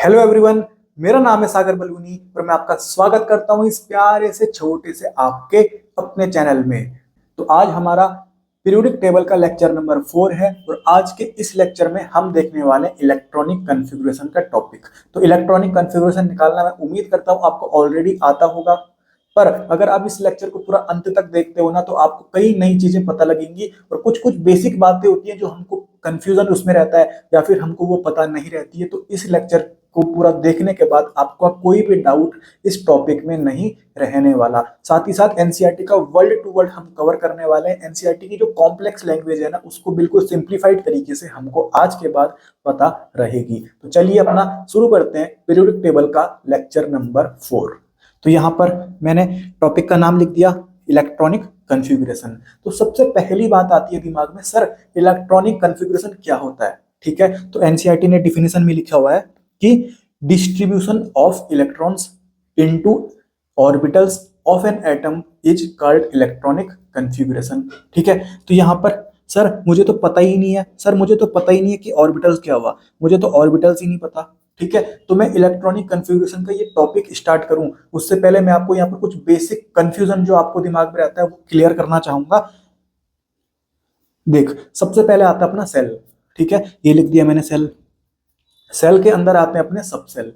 Hello everyone. मेरा नाम है सागर बलूनी और मैं आपका स्वागत करता हूं इस प्यारे से छोटे से आपके अपने चैनल में। तो आज हमारा पीरियोडिक टेबल का लेक्चर नंबर 4 है और आज के इस लेक्चर में हम देखने वाले हैं इलेक्ट्रॉनिक कॉन्फ़िगरेशन का टॉपिक। तो इलेक्ट्रॉनिक कॉन्फ़िगरेशन निकालना मैं उम्मीद करता हूं आपको ऑलरेडी आता होगा, पर अगर आप इस लेक्चर को पूरा अंत तक देखते हो ना तो आपको कई नई चीजें पता लगेंगी और कुछ कुछ बेसिक बातें होती हैं जो हमको कंफ्यूजन उसमें रहता है या फिर हमको वो पता नहीं रहती है। तो इस लेक्चर को पूरा देखने के बाद आपका कोई भी डाउट इस टॉपिक में नहीं रहने वाला। साथ ही साथ एनसीईआरटी का वर्ड टू वर्ड हम कवर करने वाले हैं। एनसीईआरटी की जो कॉम्प्लेक्स लैंग्वेज है ना उसको बिल्कुल सिंप्लीफाइड तरीके से हमको आज के बाद पता रहेगी। तो चलिए अपना शुरू करते हैं पीरियोडिक टेबल का लेक्चर नंबर 4। तो यहाँ पर मैंने टॉपिक का नाम लिख दिया इलेक्ट्रॉनिक कॉन्फ़िगरेशन। तो सबसे पहली बात आती है दिमाग में, सर इलेक्ट्रॉनिक कॉन्फ़िगरेशन क्या होता है? ठीक है, तो एनसीईआरटी ने डिफिनेशन में लिखा हुआ है कि distribution of electrons into orbitals of an atom is called electronic configuration. ठीक है, तो यहाँ पर सर मुझे तो पता ही नहीं है, सर मुझे तो पता ही नहीं है कि ऑर्बिटल्स क्या हुआ, मुझे तो ऑर्बिटल्स ही नहीं पता। ठीक है, तो मैं इलेक्ट्रॉनिक कॉन्फ़िगरेशन का ये टॉपिक स्टार्ट करूं उससे पहले मैं आपको यहाँ पर कुछ बेसिक कंफ्यूजन जो आपको दिमाग में रहता है वो क्लियर करना चाहूंगा। देख, सबसे पहले आता है अपना सेल। ठीक है, ये लिख दिया मैंने सेल। सेल के अंदर आते हैं अपने सब सेल,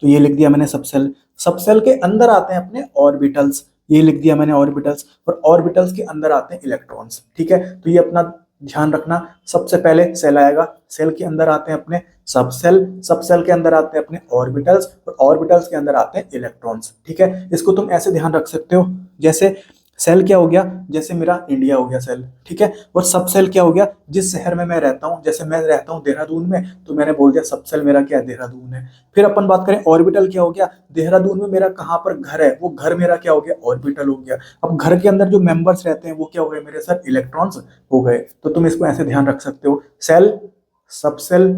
तो ये लिख दिया मैंने सब सेल। सब सेल के अंदर आते हैं अपने ऑर्बिटल्स, ये लिख दिया मैंने ऑर्बिटल्स। और ऑर्बिटल्स के अंदर आते हैं इलेक्ट्रॉन्स। ठीक है, तो ये अपना ध्यान रखना, सबसे पहले सेल आएगा, सेल के अंदर आते हैं अपने सब सेल, सब सेल के अंदर आते हैं अपने ऑर्बिटल्स और ऑर्बिटल्स के अंदर आते हैं इलेक्ट्रॉन्स। ठीक है, इसको तुम ऐसे ध्यान रख सकते हो, जैसे सेल क्या हो गया, जैसे मेरा इंडिया हो गया सेल। ठीक है, और सब सेल क्या हो गया, जिस शहर में मैं रहता हूँ, जैसे मैं रहता हूँ देहरादून में तो मैंने बोल दिया सब सेल मेरा क्या है, देहरादून है। फिर अपन बात करें ऑर्बिटल क्या हो गया, देहरादून में मेरा कहाँ पर घर है, वो घर मेरा क्या हो गया, ऑर्बिटल हो गया। अब घर के अंदर जो मेंबर्स रहते हैं वो क्या हो गए मेरे सर, इलेक्ट्रॉन्स हो गए। तो तुम इसको ऐसे ध्यान रख सकते हो, सेल, सब सेल,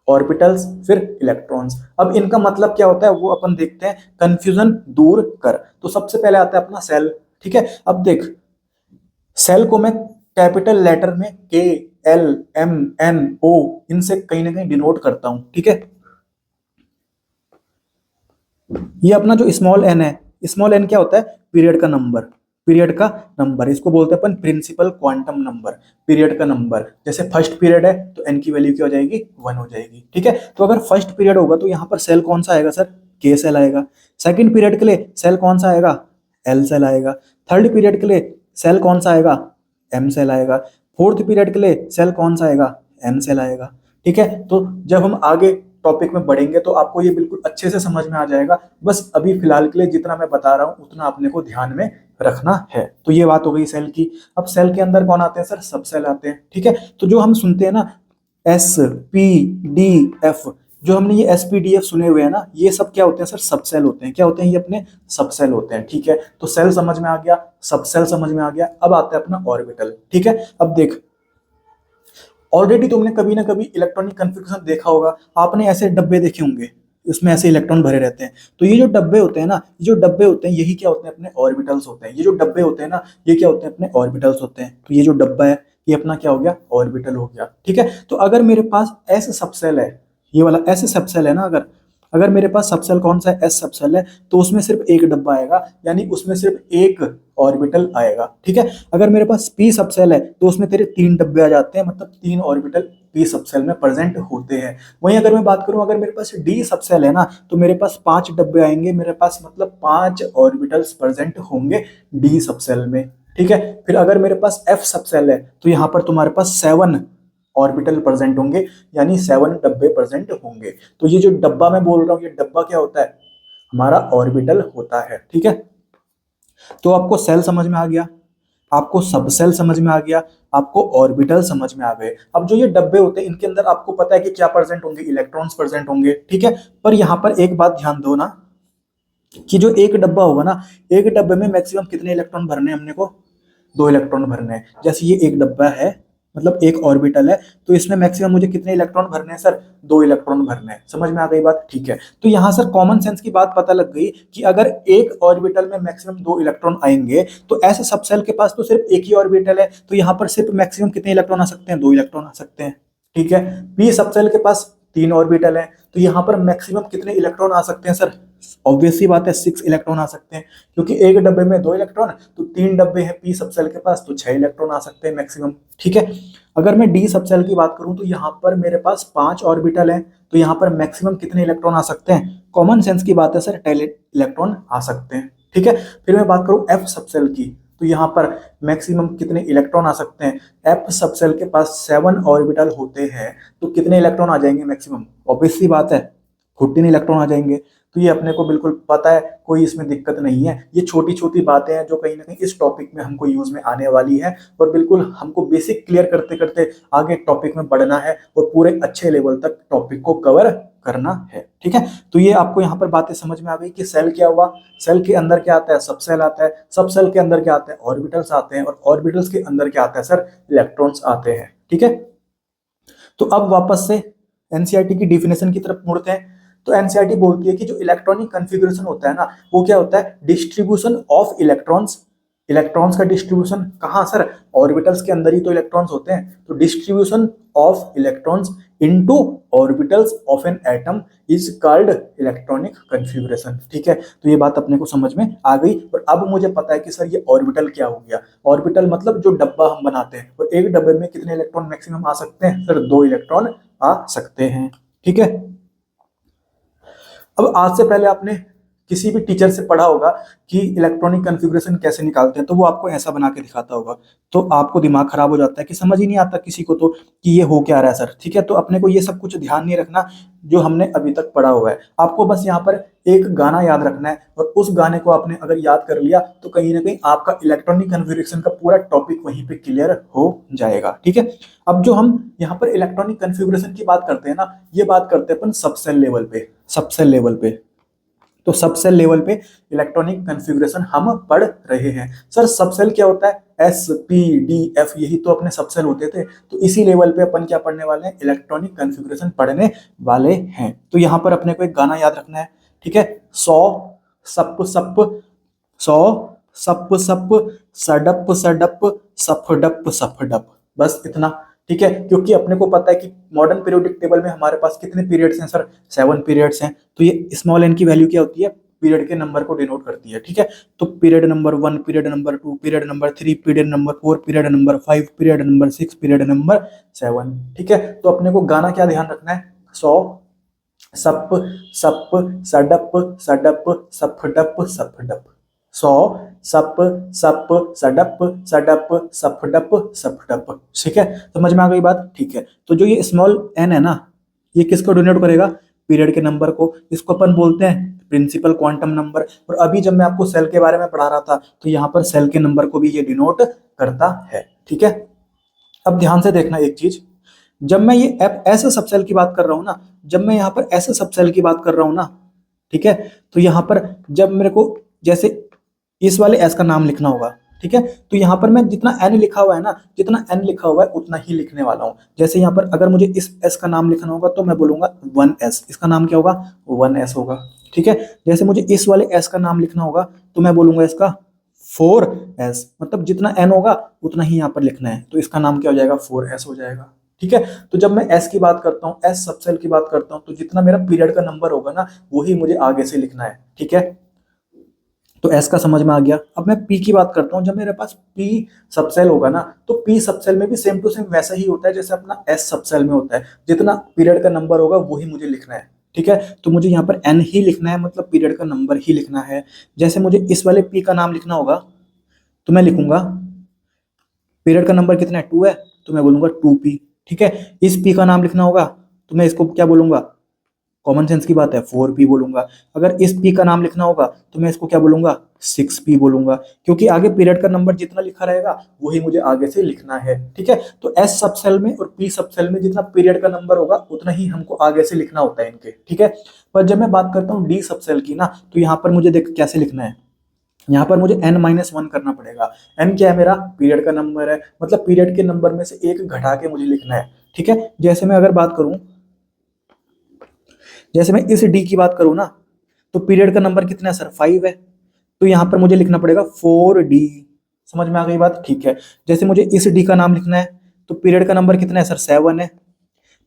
ऑर्बिटल्स, फिर इलेक्ट्रॉन्स। अब इनका मतलब क्या होता है वो अपन देखते हैं, कंफ्यूजन दूर कर। तो सबसे पहले आता है अपना सेल। ठीक है, अब देख, सेल को मैं कैपिटल लेटर में के, एल, एम, एन, ओ इनसे कहीं ना कहीं डिनोट करता हूं। ठीक है, ये अपना जो स्मॉल एन है, स्मॉल एन क्या होता है, पीरियड का नंबर, पीरियड का नंबर, इसको बोलते हैं अपन प्रिंसिपल क्वांटम नंबर, पीरियड का नंबर। जैसे फर्स्ट पीरियड है तो एन की वैल्यू क्या हो जाएगी, 1 हो जाएगी। ठीक है, तो अगर फर्स्ट पीरियड होगा तो यहाँ पर सेल कौन सा आएगा सर, के सेल आएगा। सेकंड पीरियड के लिए सेल कौन सा आएगा, एल सेल आएगा। थर्ड पीरियड के लिए सेल कौन सा आएगा, एम सेल आएगा। फोर्थ पीरियड के लिए सेल कौन सा आएगा, एन सेल आएगा। ठीक है, तो जब हम आगे टॉपिक में बढ़ेंगे तो आपको ये बिल्कुल अच्छे से समझ में आ जाएगा। बस अभी फिलहाल के लिए जितना मैं बता रहा हूं उतना अपने को ध्यान में रखना है। तो ये बात हो गई सेल की। अब सेल के अंदर कौन आते हैं सर, सब सेल आते हैं। ठीक है, तो जो हम सुनते हैं ना एस पी डी एफ, जो हमने ये एस पी डी एफ सुने हुए हैं ना, ये सब क्या होते हैं सर, सब सेल होते हैं। क्या होते हैं, ये अपने सब सेल होते हैं। ठीक है, तो सेल समझ में आ गया, सब सेल समझ में आ गया। अब आता है अपना ऑर्बिटल। ठीक है, अब देख, ऑलरेडी तुमने कभी ना कभी इलेक्ट्रॉनिक कॉन्फ़िगरेशन देखा होगा, आपने ऐसे डब्बे देखे होंगे, इसमें ऐसे इलेक्ट्रॉन भरे रहते हैं। तो ये जो डब्बे होते हैं ना, ये जो डब्बे होते हैं यही क्या होते हैं, अपने ऑर्बिटल्स होते हैं। ये जो डब्बे होते हैं ना, ये क्या होते हैं, अपने ऑर्बिटल्स होते हैं। तो ये जो डब्बा है ये अपना क्या हो गया, ऑर्बिटल हो गया। ठीक है, तो अगर मेरे पास एस सबसेल है, ये वाला एस सबसेल है ना, अगर अगर मेरे पास सबसेल कौन सा है, एस सबसेल है, तो उसमें सिर्फ एक डब्बा आएगा, यानी उसमें सिर्फ एक ऑर्बिटल आएगा। ठीक है, अगर मेरे पास पी सबसेल है तो उसमें तेरे 3 डब्बे आ जाते हैं, मतलब 3 ऑर्बिटल पी सबसेल में प्रेजेंट होते हैं। वहीं अगर मैं बात करूं, अगर मेरे पास डी सबसेल है ना तो मेरे पास 5 डब्बे आएंगे, मेरे पास मतलब 5 ऑर्बिटल्स प्रेजेंट होंगे डी सबसेल में। ठीक है, फिर अगर मेरे पास एफ सबसेल है तो यहाँ पर तुम्हारे पास 7 ऑर्बिटल प्रेजेंट होंगे, यानी 7 डब्बे प्रेजेंट होंगे। तो ये जो डब्बा मैं बोल रहा हूँ, ये डब्बा क्या होता है, हमारा ऑर्बिटल होता है। ठीक है, तो आपको सेल समझ में आ गया, आपको सब सेल समझ में आ गया, आपको ऑर्बिटल समझ में आ गए। अब जो ये डब्बे होते हैं इनके अंदर आपको पता है कि क्या प्रेजेंट होंगे, इलेक्ट्रॉन्स प्रेजेंट होंगे। ठीक है, पर यहाँ पर एक बात ध्यान दो ना, कि जो एक डब्बा होगा ना, एक डब्बे में मैक्सिमम कितने इलेक्ट्रॉन भरने हैं, हमने को 2 इलेक्ट्रॉन भरने हैं। जैसे ये एक डब्बा है, मतलब एक ऑर्बिटल है, तो इसमें मैक्सिमम मुझे कितने इलेक्ट्रॉन भरने हैं सर, 2 इलेक्ट्रॉन भरने हैं। समझ में आ गई बात? ठीक है, तो यहां सर कॉमन सेंस की बात पता लग गई कि अगर एक ऑर्बिटल में मैक्सिमम 2 इलेक्ट्रॉन आएंगे तो ऐसे सब सेल के पास तो सिर्फ एक ही ऑर्बिटल है, तो यहाँ पर सिर्फ मैक्सिमम कितने इलेक्ट्रॉन आ सकते हैं, 2 इलेक्ट्रॉन आ सकते हैं। ठीक है, पी सब सेल के पास 3 ऑर्बिटल है, तो यहाँ पर मैक्सिमम कितने इलेक्ट्रॉन आ सकते हैं सर? ऑब्वियस सी बात है 6 इलेक्ट्रॉन आ सकते हैं, क्योंकि एक डब्बे में 2 इलेक्ट्रॉन, तो 3 डब्बे हैं पी सबसेल के पास, तो 6 इलेक्ट्रॉन आ सकते हैं मैक्सिमम। ठीक है, अगर मैं डी सबसेल की बात करूं तो यहाँ पर मेरे पास 5 ऑर्बिटल हैं, तो यहाँ पर मैक्सिमम कितने इलेक्ट्रॉन आ सकते हैं? कॉमन सेंस की बात है सर, 10 इलेक्ट्रॉन आ सकते हैं। ठीक है, फिर मैं बात करूं एफ सबसेल की, तो यहाँ पर मैक्सिमम कितने इलेक्ट्रॉन आ सकते हैं? एफ सबसेल के पास 7 ऑर्बिटल होते हैं, तो कितने इलेक्ट्रॉन आ जाएंगे मैक्सिमम? ऑब्वियस सी बात है 14 इलेक्ट्रॉन आ जाएंगे। तो ये अपने को बिल्कुल पता है, कोई इसमें दिक्कत नहीं है। ये छोटी छोटी बातें हैं जो कहीं ना कहीं इस टॉपिक में हमको यूज में आने वाली है, और बिल्कुल हमको बेसिक क्लियर करते करते आगे टॉपिक में बढ़ना है और पूरे अच्छे लेवल तक टॉपिक को कवर करना है। ठीक है, तो ये आपको यहाँ पर बातें समझ में आ गई कि सेल क्या हुआ, सेल के अंदर क्या आता है? सब सेल आता है, सब सेल के अंदर क्या आता है? ऑर्बिटल्स आते हैं, और ऑर्बिटल्स के अंदर क्या आता है सर? इलेक्ट्रॉन्स आते हैं। ठीक है, तो अब वापस से एनसीईआरटी की डिफिनेशन की तरफ मुड़ते हैं। तो एनसीईआरटी बोलती है कि जो इलेक्ट्रॉनिक कन्फिगरेशन होता है ना, वो क्या होता है? Distribution of electrons. इलेक्ट्रॉन्स का डिस्ट्रीब्यूशन कहाँ सर? ऑर्बिटल्स के अंदर ही तो इलेक्ट्रॉन्स होते हैं, तो distribution of electrons into orbitals of an atom is called electronic configuration. ठीक है, तो ये बात अपने को समझ में आ गई, और अब मुझे पता है कि सर ये ऑर्बिटल क्या हो गया। ऑर्बिटल मतलब जो डब्बा हम बनाते हैं, और एक डब्बे में कितने इलेक्ट्रॉन मैक्सिमम आ सकते हैं सर? 2 इलेक्ट्रॉन आ सकते हैं। ठीक है, अब आज से पहले आपने किसी भी टीचर से पढ़ा होगा कि इलेक्ट्रॉनिक कॉन्फ़िगरेशन कैसे निकालते हैं, तो वो आपको ऐसा बना के दिखाता होगा, तो आपको दिमाग खराब हो जाता है कि समझ ही नहीं आता किसी को तो कि ये हो क्या रहा है सर। ठीक है, तो अपने को ये सब कुछ ध्यान नहीं रखना जो हमने अभी तक पढ़ा हुआ है। आपको बस यहाँ पर एक गाना याद रखना है, और उस गाने को आपने अगर याद कर लिया तो कहीं ना कहीं आपका इलेक्ट्रॉनिक कॉन्फ़िगरेशन का पूरा टॉपिक वहीं पे क्लियर हो जाएगा। ठीक है, अब जो हम यहाँ पर इलेक्ट्रॉनिक कॉन्फ़िगरेशन की बात करते हैं ना, ये बात करते हैं अपन सबसेल लेवल पे। सबसेल लेवल पे, तो सबसेल लेवल पे इलेक्ट्रॉनिक कॉन्फ़िगरेशन हम पढ़ रहे हैं। सर सबसेल क्या होता है? एस पी डी एफ, यही तो अपने सबसेल होते थे। तो इसी लेवल पे अपन क्या पढ़ने वाले हैं? इलेक्ट्रॉनिक कॉन्फ़िगरेशन पढ़ने वाले हैं। तो यहाँ पर अपने को एक गाना याद रखना है। ठीक है, 100 सप सप, 100 सप सप, सडप सडप, सफडप सफडप, बस इतना। ठीक है, क्योंकि अपने को पता है कि मॉडर्न पीरियोडिक टेबल में हमारे पास कितने पीरियड्स हैं सर? 7 पीरियड्स हैं। तो ये स्मॉल एन की वैल्यू क्या होती है? पीरियड के नंबर को डिनोट करती है। ठीक है, तो period number 1, period number 2, period number 3, period number 4, period number 5, period number 6, period number 7। ठीक है, तो अपने को गाना क्या ध्यान रखना है? 100 सप सप, सडप सडप, सफडप सफडप, 100 सप सप, सडप सडप, सफडप सफडप। ठीक है, समझ में आ गई बात? ठीक है, तो जो ये स्मॉल एन है ना, ये किसको डिनोट करेगा? पीरियड के नंबर को। इसको अपन बोलते हैं प्रिंसिपल क्वांटम नंबर। और अभी जब मैं आपको सेल के बारे में पढ़ा रहा था, तो यहाँ पर सेल के नंबर को भी ये डिनोट करता है। ठीक है, अब ध्यान से देखना एक चीज, जब मैं ये ऐसे सबसेल की बात कर रहा हूं ना, जब मैं यहाँ पर ऐसे सबसेल की बात कर रहा हूं ना, ठीक है, तो यहाँ पर जब मेरे को जैसे इस वाले एस का नाम लिखना होगा, ठीक है, तो यहाँ पर मैं जितना एन लिखा हुआ है ना, जितना एन लिखा हुआ है उतना ही लिखने वाला हूँ। जैसे यहाँ पर अगर मुझे इस एस का नाम लिखना होगा तो मैं बोलूंगा 1s, इसका नाम क्या होगा? 1s होगा। ठीक है, जैसे मुझे इस वाले एस का नाम लिखना होगा तो मैं बोलूंगा इसका 4s, मतलब जितना एन होगा उतना ही यहाँ पर लिखना है, तो इसका नाम क्या हो जाएगा? 4s हो जाएगा। ठीक है, तो जब मैं एस की बात करता हूँ, एस सबसेल की बात करता हूँ, तो जितना मेरा पीरियड का नंबर होगा ना, वही मुझे आगे से लिखना है। ठीक है, तो एस का समझ में आ गया। अब मैं पी की बात करता हूँ, जब मेरे पास पी सबसेल होगा ना, तो पी सबसेल में भी सेम टू सेम वैसा ही होता है जैसे अपना एस सबसेल में होता है। जितना पीरियड का नंबर होगा वही मुझे लिखना है। ठीक है, तो मुझे यहाँ पर एन ही लिखना है, मतलब पीरियड का नंबर ही लिखना है। जैसे मुझे इस वाले पी का नाम लिखना होगा तो मैं लिखूंगा पीरियड का नंबर कितना है? 2 है, तो मैं बोलूंगा 2p। ठीक है, इस पी का नाम लिखना होगा तो मैं इसको क्या बोलूंगा? कॉमन सेंस की बात है 4p बोलूंगा। अगर इस p का नाम लिखना होगा तो मैं इसको क्या बोलूंगा? 6p बोलूंगा, क्योंकि आगे पीरियड का नंबर जितना लिखा रहेगा वही मुझे आगे से लिखना है। ठीक है, तो s सबसेल में और p सबसेल में जितना पीरियड का नंबर होगा उतना ही हमको आगे से लिखना होता है इनके। ठीक है, पर जब मैं बात करता हूँ d सबसेल की ना, तो यहाँ पर मुझे देख कैसे लिखना है, यहाँ पर मुझे n-1 करना पड़ेगा। n क्या है? मेरा पीरियड का नंबर है, मतलब पीरियड के नंबर में से एक घटा के मुझे लिखना है। ठीक है, जैसे मैं अगर बात करूं, जैसे मैं इस डी की बात करूं ना, तो पीरियड का नंबर कितना है सर? 5 है, तो यहाँ पर मुझे लिखना पड़ेगा 4d। समझ में आ गई बात? ठीक है, जैसे मुझे इस डी का नाम लिखना है, तो पीरियड का नंबर कितना है सर? 7 है,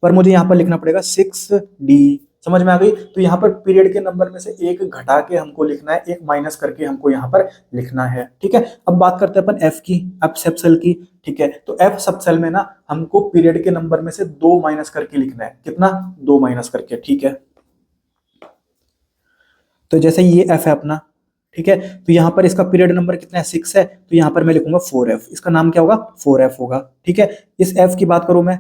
पर मुझे यहाँ पर लिखना पड़ेगा 6D। समझ में आ गई? तो यहाँ पर पीरियड के नंबर में से एक घटा के हमको लिखना है, एक माइनस करके हमको यहाँ पर लिखना है। ठीक है, अब बात करते हैं अपन एफ की, अब सब सेल की। ठीक है, तो एफ सब सेल में ना हमको पीरियड के नंबर में से 2 माइनस करके लिखना है। कितना? 2 माइनस करके। ठीक है, तो जैसे ये एफ है अपना, ठीक है, तो यहाँ पर इसका पीरियड नंबर कितना है? 6 है, तो यहाँ पर मैं लिखूंगा 4F। इसका नाम क्या होगा? 4F होगा। ठीक है, इस एफ की बात करूं मैं,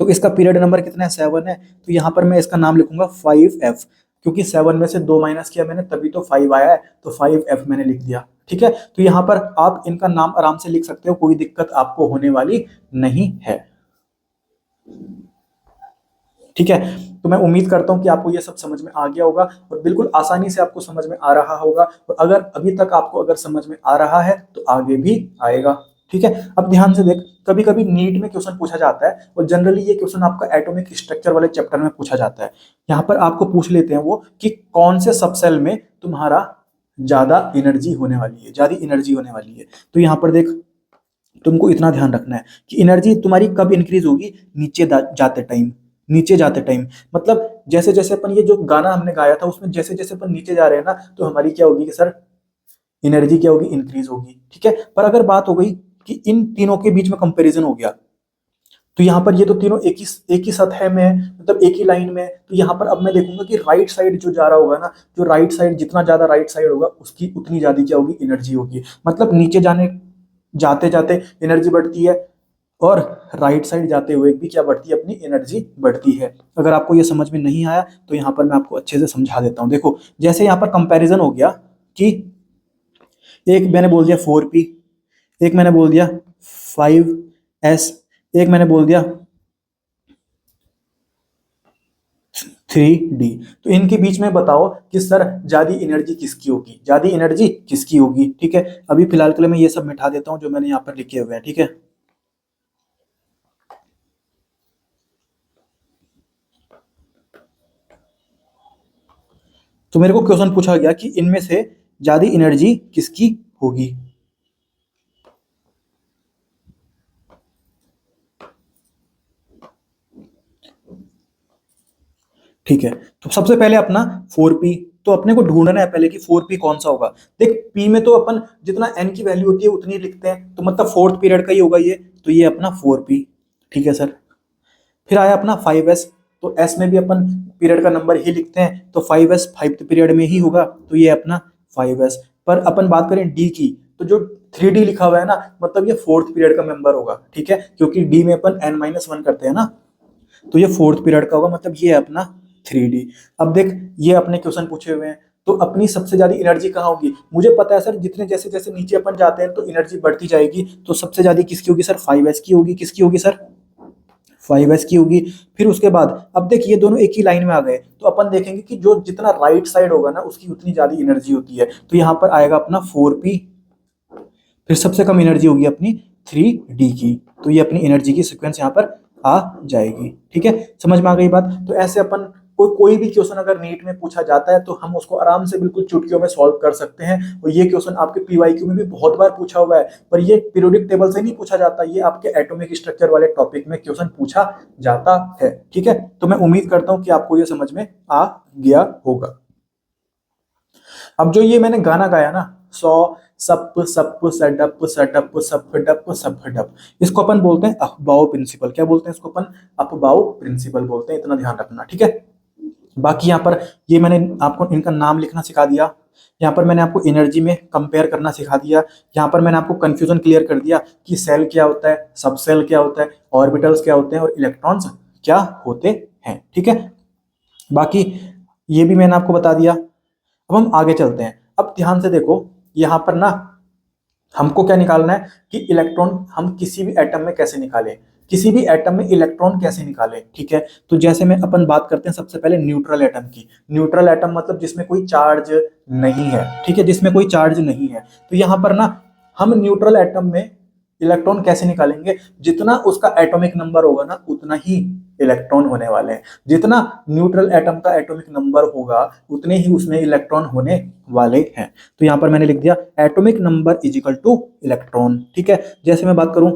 तो इसका पीरियड नंबर कितना है? 7 है, तो यहाँ पर मैं इसका नाम लिखूंगा 5F, क्योंकि 7 में से 2 माइनस किया मैंने तभी तो 5 आया है, तो 5F मैंने लिख दिया। ठीक है, तो यहाँ पर आप इनका नाम आराम से लिख सकते हो, कोई दिक्कत आपको होने वाली नहीं है। ठीक है, तो मैं उम्मीद करता हूं कि आपको ये सब समझ में आ गया होगा और बिल्कुल आसानी से आपको समझ में आ रहा होगा, और अगर अभी तक आपको अगर समझ में आ रहा है तो आगे भी आएगा। ठीक है, अब ध्यान से देख, कभी कभी नीट में क्वेश्चन पूछा जाता है और जनरली ये क्वेश्चन आपका एटॉमिक स्ट्रक्चर वाले चैप्टर में पूछा जाता है। यहाँ पर आपको पूछ लेते हैं वो कि कौन से सबसेल में तुम्हारा ज्यादा एनर्जी होने वाली है, ज्यादा एनर्जी होने वाली है। तो यहाँ पर देख, तुमको इतना ध्यान रखना है कि एनर्जी तुम्हारी कब इंक्रीज होगी? नीचे जाते टाइम, नीचे जाते टाइम। मतलब जैसे जैसे अपन ये जो गाना हमने गाया था उसमें जैसे जैसे अपन नीचे जा रहे हैं ना, तो हमारी क्या होगी कि सर एनर्जी क्या होगी? इंक्रीज होगी। ठीक है, पर अगर बात हो गई कि इन तीनों के बीच में कंपैरिजन हो गया, तो यहाँ पर ये तो तीनों एक ही सतह में है, मतलब एक ही लाइन में है, तो यहाँ पर अब मैं देखूंगा कि राइट साइड जो जा रहा होगा ना, जो राइट साइड, जितना ज्यादा राइट साइड होगा उसकी उतनी ज्यादा क्या होगी? एनर्जी होगी। मतलब नीचे जाते जाते एनर्जी बढ़ती है और राइट साइड जाते हुए भी क्या बढ़ती है? अपनी एनर्जी बढ़ती है। अगर आपको ये समझ में नहीं आया तो यहाँ पर मैं आपको अच्छे से समझा देता हूँ। देखो, जैसे यहाँ पर कंपैरिजन हो गया कि एक मैंने बोल दिया 4P, एक मैंने बोल दिया 5S, एक मैंने बोल दिया 3D। तो इनके बीच में बताओ कि सर ज्यादा एनर्जी किसकी होगी? ज्यादा एनर्जी किसकी होगी? ठीक है, अभी फिलहाल के लिए मैं ये सब मिटा देता हूं जो मैंने यहाँ पर लिखे हुए हैं। ठीक है, तो मेरे को क्वेश्चन पूछा गया कि इनमें से ज्यादा एनर्जी किसकी होगी? ठीक है, तो सबसे पहले अपना 4P, तो अपने को ढूंढना है पहले कि 4P कौन सा होगा। देख, P में तो अपन जितना N की वैल्यू होती है उतनी लिखते हैं, तो मतलब फोर्थ पीरियड का ही होगा ये, तो ये अपना 4P। ठीक है सर, फिर आया अपना 5S, तो S में भी अपन पीरियड का नंबर ही लिखते हैं, तो 5S फाइव्थ पीरियड में ही होगा, तो ये अपना 5S। पर अपन बात करें D की, तो जो 3D लिखा हुआ है ना, मतलब ये फोर्थ पीरियड का मेंबर होगा। ठीक है, क्योंकि D में अपन N-1 करते हैं ना, तो ये फोर्थ पीरियड का होगा, मतलब ये अपना 3D। अब देख, ये अपने क्वेश्चन पूछे हुए हैं, तो अपनी सबसे ज्यादा एनर्जी कहाँ होगी? मुझे पता है सर, जितने जैसे जैसे नीचे अपन जाते हैं तो एनर्जी बढ़ती जाएगी, तो सबसे ज्यादा किसकी होगी सर? 5S की होगी। किसकी होगी सर? 5S की होगी। फिर उसके बाद अब देख, ये दोनों एक ही लाइन में आ गए, तो अपन देखेंगे कि जो जितना राइट साइड होगा ना उसकी उतनी ज्यादा एनर्जी होती है, तो यहाँ पर आएगा अपना 4P। फिर सबसे कम एनर्जी होगी अपनी 3D की, तो ये अपनी एनर्जी की सीक्वेंस यहाँ पर आ जाएगी। ठीक है, समझ में आ गई बात? तो ऐसे अपन कोई भी क्वेश्चन अगर नीट में पूछा जाता है तो हम उसको आराम से बिल्कुल चुटकियों में सॉल्व कर सकते हैं। और ये क्वेश्चन आपके पीवाईक्यू में भी बहुत बार पूछा हुआ है, पर ये पीरियोडिक टेबल से नहीं पूछा जाता, ये आपके एटॉमिक स्ट्रक्चर वाले टॉपिक में क्वेश्चन पूछा जाता है। ठीक है, तो मैं उम्मीद करता हूं कि आपको ये समझ में आ गया होगा। अब जो ये मैंने गाना गाया ना, सौ सप सप सडप सडप सफडप सफडप, इसको अपन बोलते हैं अफबाओ प्रिंसिपल। क्या बोलते हैं इसको? अपन अफबाओ प्रिंसिपल बोलते हैं, इतना ध्यान रखना। ठीक है, बाकी यहाँ पर ये मैंने आपको इनका नाम लिखना सिखा दिया, यहाँ पर मैंने आपको एनर्जी में कंपेयर करना सिखा दिया, यहाँ पर मैंने आपको कंफ्यूजन क्लियर कर दिया कि सेल क्या होता है, सब सेल क्या होता है, ऑर्बिटल्स क्या होते हैं और इलेक्ट्रॉन्स क्या होते हैं। ठीक है, बाकी ये भी मैंने आपको बता दिया। अब हम आगे चलते हैं। अब ध्यान से देखो, यहाँ पर ना हमको क्या निकालना है कि इलेक्ट्रॉन हम किसी भी एटम में कैसे निकालें, किसी भी एटम में इलेक्ट्रॉन कैसे निकालें। ठीक है, तो जैसे में अपन बात करते हैं सबसे पहले न्यूट्रल एटम की। न्यूट्रल एटम मतलब जिसमें कोई चार्ज नहीं है। ठीक है, जिसमें कोई चार्ज नहीं है, तो यहाँ पर ना हम न्यूट्रल एटम में इलेक्ट्रॉन कैसे निकालेंगे? जितना उसका एटॉमिक नंबर होगा ना उतना ही इलेक्ट्रॉन होने वाले हैं। जितना न्यूट्रल एटम का एटॉमिक नंबर होगा उतने ही उसमें इलेक्ट्रॉन होने वाले हैं। तो यहां पर मैंने लिख दिया atomic number is equal two electron. ठीक है, जैसे मैं बात करूं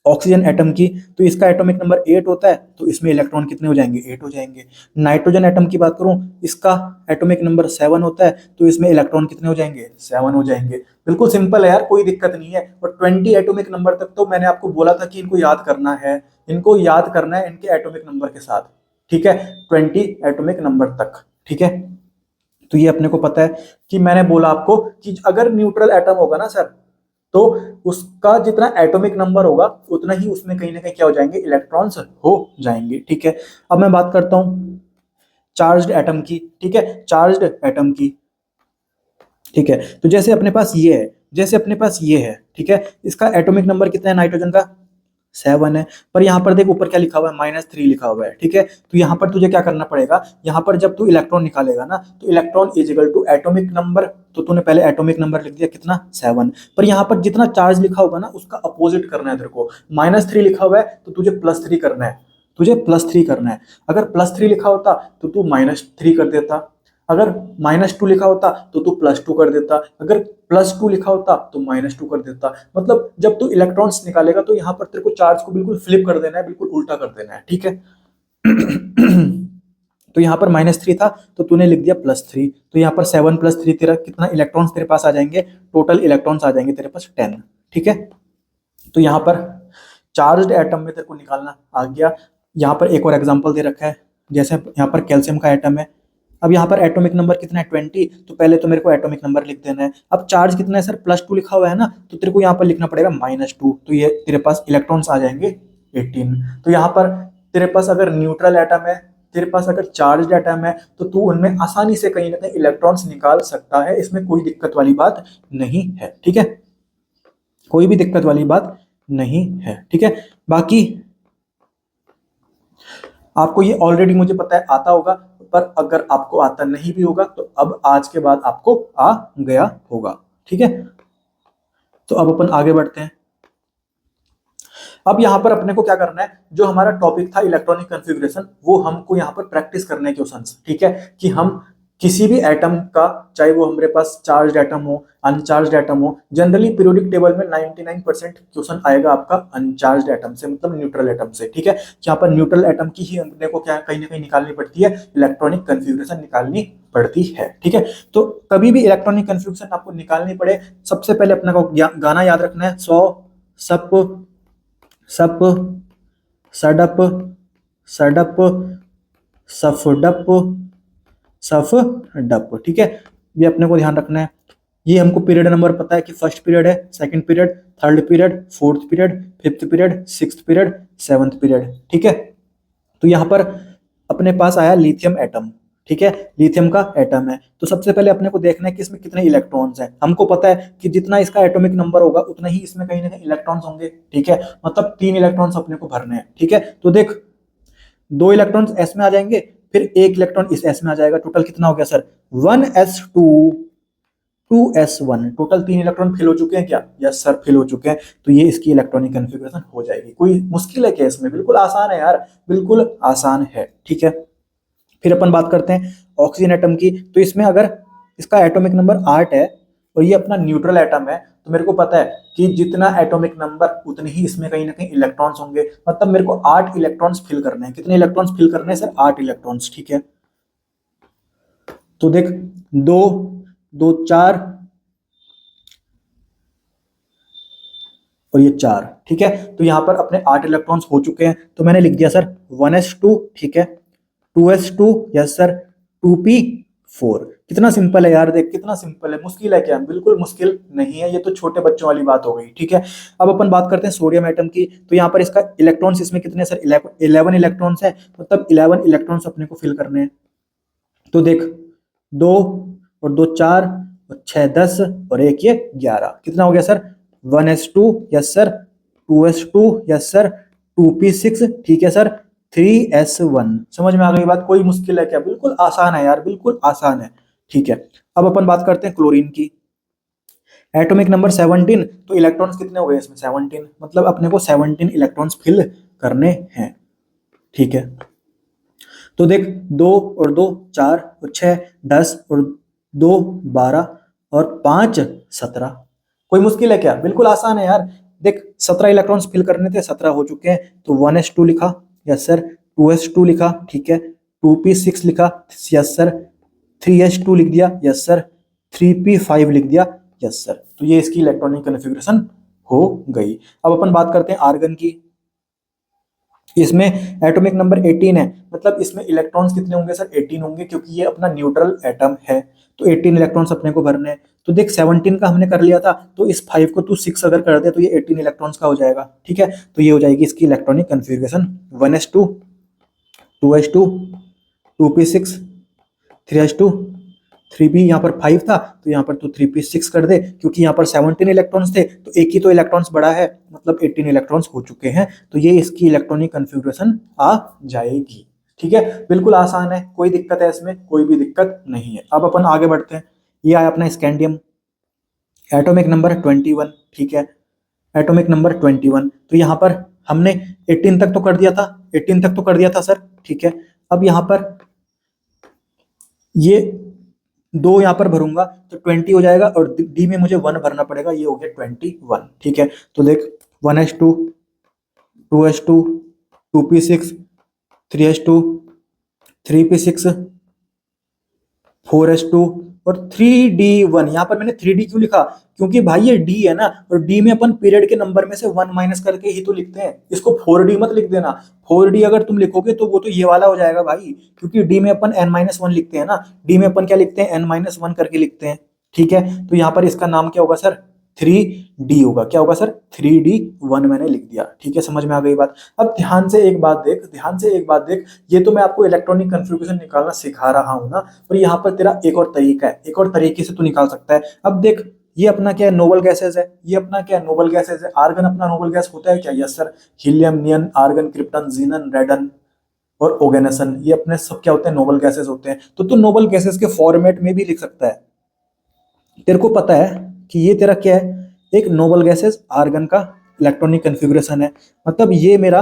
ऑक्सीजन एटम की, तो इसका एटॉमिक नंबर 8 होता है, तो इसमें इलेक्ट्रॉन कितने हो जाएंगे, 8 हो जाएंगे। नाइट्रोजन एटम की बात करूं, इसका एटॉमिक नंबर 7 होता है, तो इसमें इलेक्ट्रॉन कितने हो जाएंगे, 7 हो जाएंगे। बिल्कुल सिंपल है यार, कोई दिक्कत नहीं है। और 20 एटॉमिक नंबर तक तो मैंने आपको बोला था कि इनको याद करना है, इनको याद करना है इनके एटॉमिक नंबर के साथ, ठीक है, 20 एटॉमिक नंबर तक, ठीक है। तो ये अपने को पता है कि मैंने बोला आपको कि अगर न्यूट्रल एटम होगा ना सर, तो उसका जितना एटॉमिक नंबर होगा उतना ही उसमें कहीं ना कहीं क्या हो जाएंगे, इलेक्ट्रॉन्स हो जाएंगे, ठीक है। अब मैं बात करता हूं चार्ज्ड एटम की, ठीक है, चार्ज्ड एटम की, ठीक है। तो जैसे अपने पास ये है, जैसे अपने पास ये है, ठीक है, इसका एटॉमिक नंबर कितना है नाइट्रोजन का, 7 है। पर यहाँ पर देख ऊपर क्या लिखा हुआ है, -3 लिखा हुआ है, ठीक है। तो यहाँ पर तुझे क्या करना पड़ेगा, यहाँ पर जब तू इलेक्ट्रॉन निकालेगा ना, तो electron is equal to atomic number, तो तूने पहले एटॉमिक नंबर लिख दिया कितना, 7। पर यहाँ पर जितना चार्ज लिखा होगा ना उसका अपोजिट करना है तेरे को। -3 लिखा हुआ है तो तुझे +3 करना है, तुझे +3 करना है। अगर +3 लिखा होता तो तू -3 कर देता, अगर -2 लिखा होता तो तू +2 कर देता, अगर +2 लिखा होता तो -2 कर देता। मतलब जब तू इलेक्ट्रॉन्स निकालेगा तो यहाँ पर तेरे को चार्ज को बिल्कुल फ्लिप कर देना है, बिल्कुल उल्टा कर देना है, ठीक है। तो यहाँ पर -3 था तो तूने लिख दिया +3, तो यहाँ पर 7 + 3 तेरा कितना इलेक्ट्रॉन्स तेरे पास आ जाएंगे, टोटल इलेक्ट्रॉन्स आ जाएंगे तेरे पास 10, ठीक है। तो यहाँ पर चार्ज्ड एटम में तेरे को निकालना आ गया। यहाँ पर एक और एग्जांपल दे रखा है, जैसे यहाँ पर कैल्शियम का एटम है। अब यहाँ पर एटॉमिक नंबर कितना है, 20, तो पहले तो मेरे को एटॉमिक नंबर लिख देना है। अब चार्ज कितना है सर, +2 लिखा हुआ है ना, तो तेरे को यहाँ पर लिखना पड़ेगा -2, तो ये तेरे पास इलेक्ट्रॉन्स आ जाएंगे 18। तो यहाँ पर तेरे पास अगर न्यूट्रल एटम है, तेरे पास अगर चार्ज एटम है, तो तू उनमें आसानी से कहीं ना कहीं इलेक्ट्रॉन्स निकाल सकता है, इसमें कोई दिक्कत वाली बात नहीं है, ठीक है, कोई भी दिक्कत वाली बात नहीं है, ठीक है। बाकी आपको ये ऑलरेडी मुझे पता है आता होगा, पर अगर आपको आता नहीं भी होगा तो अब आज के बाद आपको आ गया होगा, ठीक है। तो अब अपन आगे बढ़ते हैं। अब यहां पर अपने को क्या करना है, जो हमारा टॉपिक था इलेक्ट्रॉनिक कॉन्फ़िगरेशन, वो हमको यहां पर प्रैक्टिस करने के क्वेश्चंस, ठीक है, कि हम किसी भी एटम का, चाहे वो हमारे पास चार्ज एटम हो, अनचार्ज एटम हो, जनरली पीरियोडिक टेबल में 99% क्वेश्चन आएगा आपका अनचार्ज एटम से, मतलब न्यूट्रल एटम से, ठीक है। यहाँ पर न्यूट्रल एटम की ही अपने को क्या कहीं ना कहीं निकालनी पड़ती है, इलेक्ट्रॉनिक कन्फ्यूग्रेशन निकालनी पड़ती है, ठीक है। तो कभी भी इलेक्ट्रॉनिक कन्फ्यूग्रेशन आपको निकालनी पड़े, सबसे पहले अपना को गाना याद रखना है, सौ सप सप सडप सडप सफडप सफडप, ठीक है। ये अपने को ध्यान रखना है। ये हमको पीरियड नंबर पता है कि फर्स्ट पीरियड है, second period, third period, fourth period, fifth period, sixth period, seventh period, ठीक है। तो यहाँ पर अपने पास आया लिथियम एटम, ठीक है, लिथियम का एटम है। तो सबसे पहले अपने को देखना है कि इसमें कितने इलेक्ट्रॉन्स हैं। हमको पता है कि जितना इसका एटॉमिक नंबर होगा उतना ही इसमें कहीं ना कहीं इलेक्ट्रॉन्स होंगे, ठीक है, मतलब 3 इलेक्ट्रॉन्स अपने को भरने हैं, ठीक है। तो देख 2 इलेक्ट्रॉन्स एस में आ जाएंगे, फिर 1 इलेक्ट्रॉन इस एस में आ जाएगा, टोटल कितना हो गया sir, 1s2 2s1, total 3 electron fill हो चुके हैं क्या, यस सर फिल हो चुके हैं। तो ये इसकी इलेक्ट्रॉनिक कॉन्फ़िगरेशन हो जाएगी। कोई मुश्किल है क्या इसमें, बिल्कुल आसान है यार, बिल्कुल आसान है, ठीक है। फिर अपन बात करते हैं ऑक्सीजन एटम की। तो इसमें अगर इसका एटॉमिक नंबर 8 है और ये अपना न्यूट्रल एटम है, तो मेरे को पता है कि जितना एटॉमिक नंबर उतने ही इसमें कहीं ना कहीं इलेक्ट्रॉन्स होंगे, मतलब मेरे को 8 इलेक्ट्रॉन्स फिल करने हैं। कितने इलेक्ट्रॉन्स फिल करने हैं सर, 8 इलेक्ट्रॉन्स, ठीक है। तो देख 2 2 4 और ये 4, ठीक है। तो यहाँ पर अपने 8 इलेक्ट्रॉन्स हो चुके हैं, तो मैंने लिख दिया सर 1s2, ठीक है, 2s2, यस सर, 2p4। कितना सिंपल है यार, देख कितना सिंपल है, मुश्किल है क्या, बिल्कुल मुश्किल नहीं है, ये तो छोटे बच्चों वाली बात हो गई, ठीक है। अब अपन बात करते हैं सोडियम एटम की। तो यहाँ पर इसका इलेक्ट्रॉन्स इसमें कितने सर, 11 इलेक्ट्रॉन्स है, मतलब 11 इलेक्ट्रॉन्स अपने को फिल करने हैं। तो देख 2 और 2 4 और 6 10 और 1 ये 11, कितना हो गया sir, 1s2, yes sir, 2s2, yes sir, 2p6, ठीक है सर, 3s1। समझ में आ गई बात, कोई मुश्किल है क्या, बिल्कुल आसान है यार, बिल्कुल आसान है, ठीक है। अब अपन बात करते हैं क्लोरीन की। एटॉमिक नंबर 17, तो इलेक्ट्रॉन्स कितने हो गए इसमें, 17, मतलब अपने को 17 इलेक्ट्रॉन्स फिल करने हैं, ठीक है। तो देख 2 और 2 4 और 6 10 और 2 12 और 5 17। कोई मुश्किल है क्या, बिल्कुल आसान है यार। देख 17 इलेक्ट्रॉन्स फिल करने थे, 17 हो चुके हैं, तो 1s2 लिखा, यस सर, 2s2 लिखा, ठीक है, 2p6 लिखा, यस सर, 3s2 लिख दिया, यस सर, 3p5 लिख दिया, यस सर। तो ये इसकी इलेक्ट्रॉनिक कन्फिग्रेशन हो गई। अब अपन बात करते हैं आर्गन की। इसमें एटॉमिक नंबर 18 है, मतलब इसमें इलेक्ट्रॉन्स कितने होंगे सर? 18 होंगे, क्योंकि ये अपना न्यूट्रल एटम है, तो 18 इलेक्ट्रॉन्स अपने को भरने हैं। तो देख 17 का हमने कर लिया था, तो इस 5 को तू 6 अगर कर दे तो ये 18 इलेक्ट्रॉन्स का हो जाएगा, ठीक है। तो ये हो जाएगी इसकी electronic configuration 1s2, 2s2, 2p6, 3s2, 3p, यहाँ पर 5 था तो यहाँ पर तू 3p6 कर दे, क्योंकि यहाँ पर 17 इलेक्ट्रॉन्स थे तो एक ही तो इलेक्ट्रॉन्स बड़ा है, मतलब 18 इलेक्ट्रॉन्स हो चुके हैं, तो ये इसकी इलेक्ट्रॉनिक कन्फिग्रेशन आ जाएगी, ठीक है। बिल्कुल आसान है, कोई दिक्कत है इसमें? कोई भी दिक्कत नहीं है। अब अपन आगे बढ़ते हैं। ये आया अपना स्कैंडियम, एटॉमिक नंबर 21, ठीक है, एटॉमिक नंबर 21। तो यहाँ पर हमने 18 तक तो कर दिया था, 18 तक तो कर दिया था सर, ठीक है। अब यहाँ पर ये 2 यहाँ पर भरूंगा तो 20 हो जाएगा, और डी में मुझे 1 भरना पड़ेगा, ये हो गया 21, ठीक है। तो देख 1s2, 2s2, 2p6, 3s2, 3p6, 4s2 और 3d1। यहाँ पर मैंने 3d क्यों लिखा? क्योंकि भाई ये d है ना, और d में अपन पीरियड के नंबर में से 1 माइनस करके ही तो लिखते हैं, इसको 4d मत लिख देना। 4d अगर तुम लिखोगे तो वो तो ये वाला हो जाएगा भाई, क्योंकि d में अपन n-1 लिखते हैं ना, d में अपन क्या लिखते हैं? n-1 करके लिखते हैं, ठीक है। तो यहाँ पर इसका नाम क्या होगा सर? 3d होगा। क्या होगा सर? 3d1 मैंने लिख दिया, ठीक है। समझ में आ गई बात? अब ध्यान से एक बात देख, ध्यान से एक बात देख, ये तो मैं आपको इलेक्ट्रॉनिक कन्फिग्रेशन निकालना सिखा रहा हूं ना, और यहाँ पर तेरा एक और तरीका है, एक और तरीके से तू निकाल सकता है। अब देख, ये अपना क्या है? नोबल गैसेज है। ये अपना क्या है? नोबल गैसेज है। आर्गन अपना नोबल गैस होता है क्या? यस सर, हीलियम, नियन, आर्गन, क्रिप्टन, जीनन, रेडन और ओगेनेसन, ये अपने सब क्या होते हैं? नोबल गैसेज होते हैं। तो तू नोबल गैसेज के फॉर्मेट में भी लिख सकता है। तेरे को पता है कि ये तेरा क्या है? एक नोबल गैसेस आर्गन का इलेक्ट्रॉनिक कन्फिग्रेशन है, मतलब ये मेरा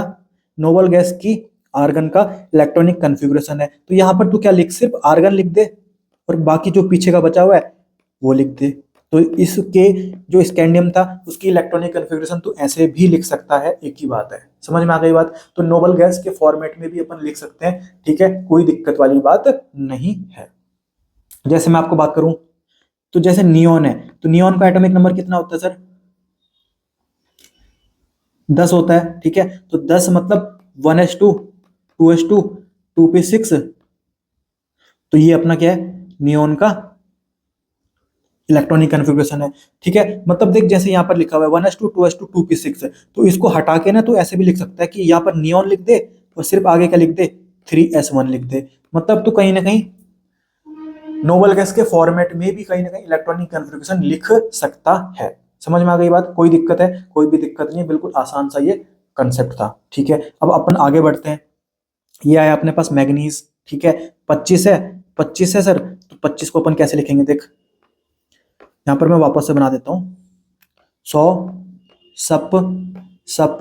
नोबल गैस की आर्गन का इलेक्ट्रॉनिक कन्फिग्रेशन है। तो यहाँ पर तू क्या लिख? सिर्फ आर्गन लिख दे, और बाकी जो पीछे का बचा हुआ है वो लिख दे। तो इसके जो स्कैंडियम था उसकी इलेक्ट्रॉनिक कन्फिग्रेशन तू ऐसे भी लिख सकता है, एक ही बात है। समझ में आ गई बात? तो नोबल गैस के फॉर्मेट में भी अपन लिख सकते हैं, ठीक है, कोई दिक्कत वाली बात नहीं है। जैसे मैं आपको बात करूं, तो जैसे नियॉन है, तो नियॉन का एटॉमिक नंबर कितना होता है सर? 10 होता है, ठीक है। तो 10 मतलब 1s2, 2s2, 2p6, तो ये अपना क्या है? नियॉन का इलेक्ट्रॉनिक कन्फिग्रेशन है, ठीक है। मतलब देख, जैसे यहाँ पर लिखा हुआ है 1s2, 2s2, 2p6, तो इसको हटा के ना तो ऐसे भी लिख सकता है कि यहाँ पर नियॉन लिख दे और सिर्फ आगे क्या लिख दे? 3s1 लिख दे। मतलब तो कहीं ना कहीं नोबल गैस के फॉर्मेट में भी कहीं ना कहीं इलेक्ट्रॉनिक कन्फिग्रेशन लिख सकता है। समझ में आ गई बात? कोई दिक्कत है? कोई भी दिक्कत नहीं है, बिल्कुल आसान सा ये कंसेप्ट था, ठीक है। अब अपन आगे बढ़ते हैं। ये आया अपने पास मैग्नीज, ठीक है, 25 है, 25 है सर, तो 25 को अपन कैसे लिखेंगे? देख, यहां पर मैं वापस से बना देता हूं। 100 सप सप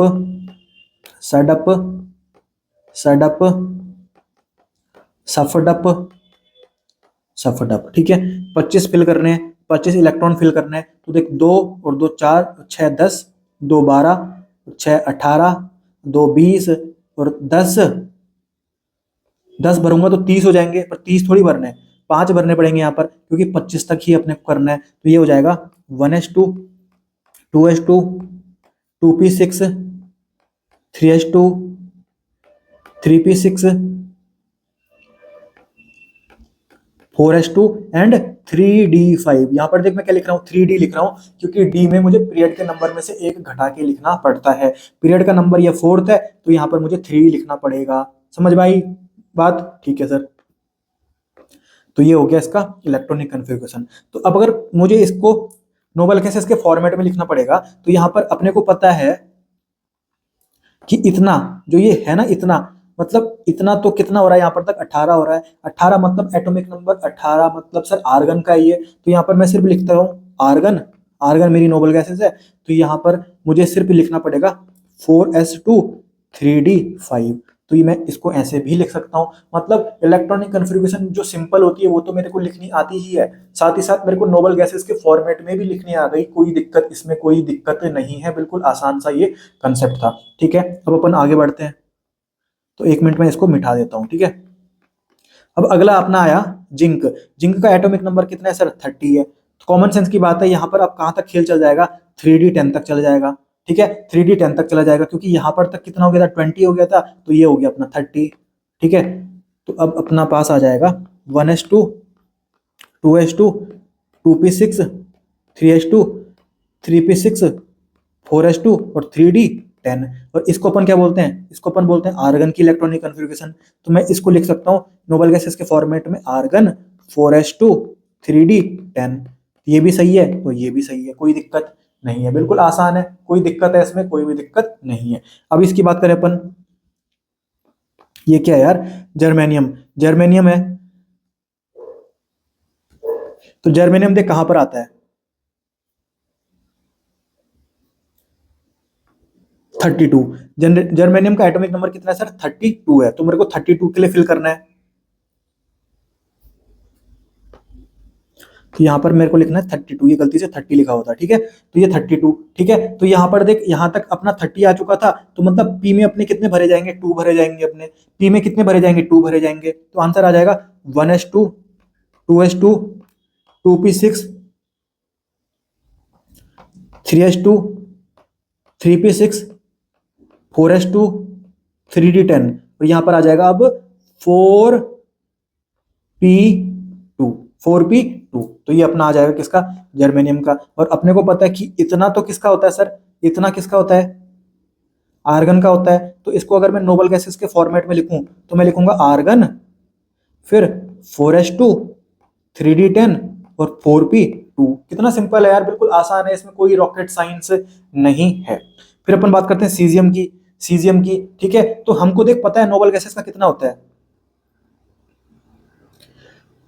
सडप सडप सफडप सफडप, ठीक है। 25 फिल करने हैं, 25 इलेक्ट्रॉन फिल करने हैं। तो देख, 2 और 2 4, 6 10, 2 12, 6 18, 2 20 और 10 10 भरूंगा तो 30 हो जाएंगे, पर 30 थोड़ी भरने हैं, 5 भरने पड़ेंगे यहाँ पर, क्योंकि 25 तक ही अपने को करना है। तो ये हो जाएगा 1s2, 2s2, 2p6, 3s2, 3p6, 4s2 and 3d5। यहाँ पर देख मैं क्या लिख रहा हूँ? 3d लिख रहा हूँ, क्योंकि d में मुझे पीरियड के नंबर में से एक घटा के लिखना पड़ता है। पीरियड का नंबर ये 4th है, तो यहाँ पर मुझे 3 लिखना पड़ेगा। समझ में आई बात? ठीक है सर। तो ये हो गया इसका इलेक्ट्रॉनिक कन्फिग्रेशन। तो अब अगर मुझे इसको नोबल गैसेस के फॉर्मेट में लिखना पड़ेगा, तो यहाँ पर अपने को पता है कि इतना जो ये है ना, इतना मतलब इतना तो कितना हो रहा है? यहाँ पर तक 18 हो रहा है। 18 मतलब एटॉमिक नंबर 18, मतलब सर आर्गन का ही है। तो यहाँ पर मैं सिर्फ लिखता हूँ आर्गन, आर्गन मेरी नोबल गैसेस है, तो यहाँ पर मुझे सिर्फ लिखना पड़ेगा 4s2 3d5। तो ये मैं इसको ऐसे भी लिख सकता हूँ। मतलब इलेक्ट्रॉनिक कन्फिग्रेशन जो सिंपल होती है वो तो मेरे को लिखनी आती ही है, साथ ही साथ मेरे को नोबल गैसेस के फॉर्मेट में भी लिखनी आ गई, कोई दिक्कत इसमें कोई दिक्कत नहीं है, बिल्कुल आसान सा ये कंसेप्ट था। ठीक है, अब अपन आगे बढ़ते हैं। तो 1 मिनट में इसको मिटा देता हूँ। ठीक है, अब अगला अपना आया जिंक। जिंक का एटॉमिक नंबर कितना है सर? 30 है। तो कॉमन सेंस की बात है, यहाँ पर अब कहाँ तक खेल चल जाएगा? 3D10 तक चला जाएगा। ठीक है, 3D10 तक चला जाएगा, क्योंकि यहाँ पर तक कितना हो गया था? 20 हो गया था, तो ये हो गया अपना 30। ठीक है, तो अब अपना पास आ जाएगा 1s2, 2s2, 2p6, 3s2, 3p6, 4s2 और 3d10। और इसको अपन क्या बोलते हैं? इसको अपन बोलते हैं आर्गन की इलेक्ट्रॉनिक कन्फिग्रेशन। तो मैं इसको लिख सकता हूँ नोबल गैसेस के फॉर्मेट में आर्गन 4s2 3d10। ये भी सही है तो ये भी सही है, कोई दिक्कत नहीं है, बिल्कुल आसान है, कोई दिक्कत है इसमें? कोई भी दिक्कत नहीं है। अब इसकी बात करें अपन, ये क्या है यार? जर्मेनियम। जर्मेनियम है, तो जर्मेनियम देख कहां पर आता है? 32। जर्मेनियम का एटॉमिक नंबर कितना है सर? 32 है। तो मेरे को 32 के लिए फिल करना है, तो यहां पर मेरे को लिखना है 32, ये गलती से 30 लिखा होता है। ठीक है, तो ये 32। ठीक है, तो यहां पर देख, यहां तक अपना 30 आ चुका था, तो मतलब पी में अपने कितने भरे जाएंगे? 2 भरे जाएंगे अपने। पी में कितने भरे जाएंगे? 2 भरे जाएंगे। तो आंसर आ जाएगा 1s2, 2s2, 2p6, 3s2, 3p6, 4s2, 3d10। और यहां पर आ जाएगा अब 4p2, 4p2। तो ये अपना आ जाएगा किसका? जर्मेनियम का। और अपने को पता है कि इतना तो किसका होता है सर? इतना किसका होता है? आर्गन का होता है। तो इसको अगर मैं नोबल गैसेस के फॉर्मेट में लिखूं तो मैं लिखूंगा आर्गन, फिर 4s2, 3d10 और 4p2। कितना सिंपल है यार, बिल्कुल आसान है, इसमें कोई रॉकेट साइंस नहीं है। फिर अपन बात करते हैं सीजियम की। सीजियम की, ठीक है, तो हमको देख पता है नोबल गैसेस का कितना होता है?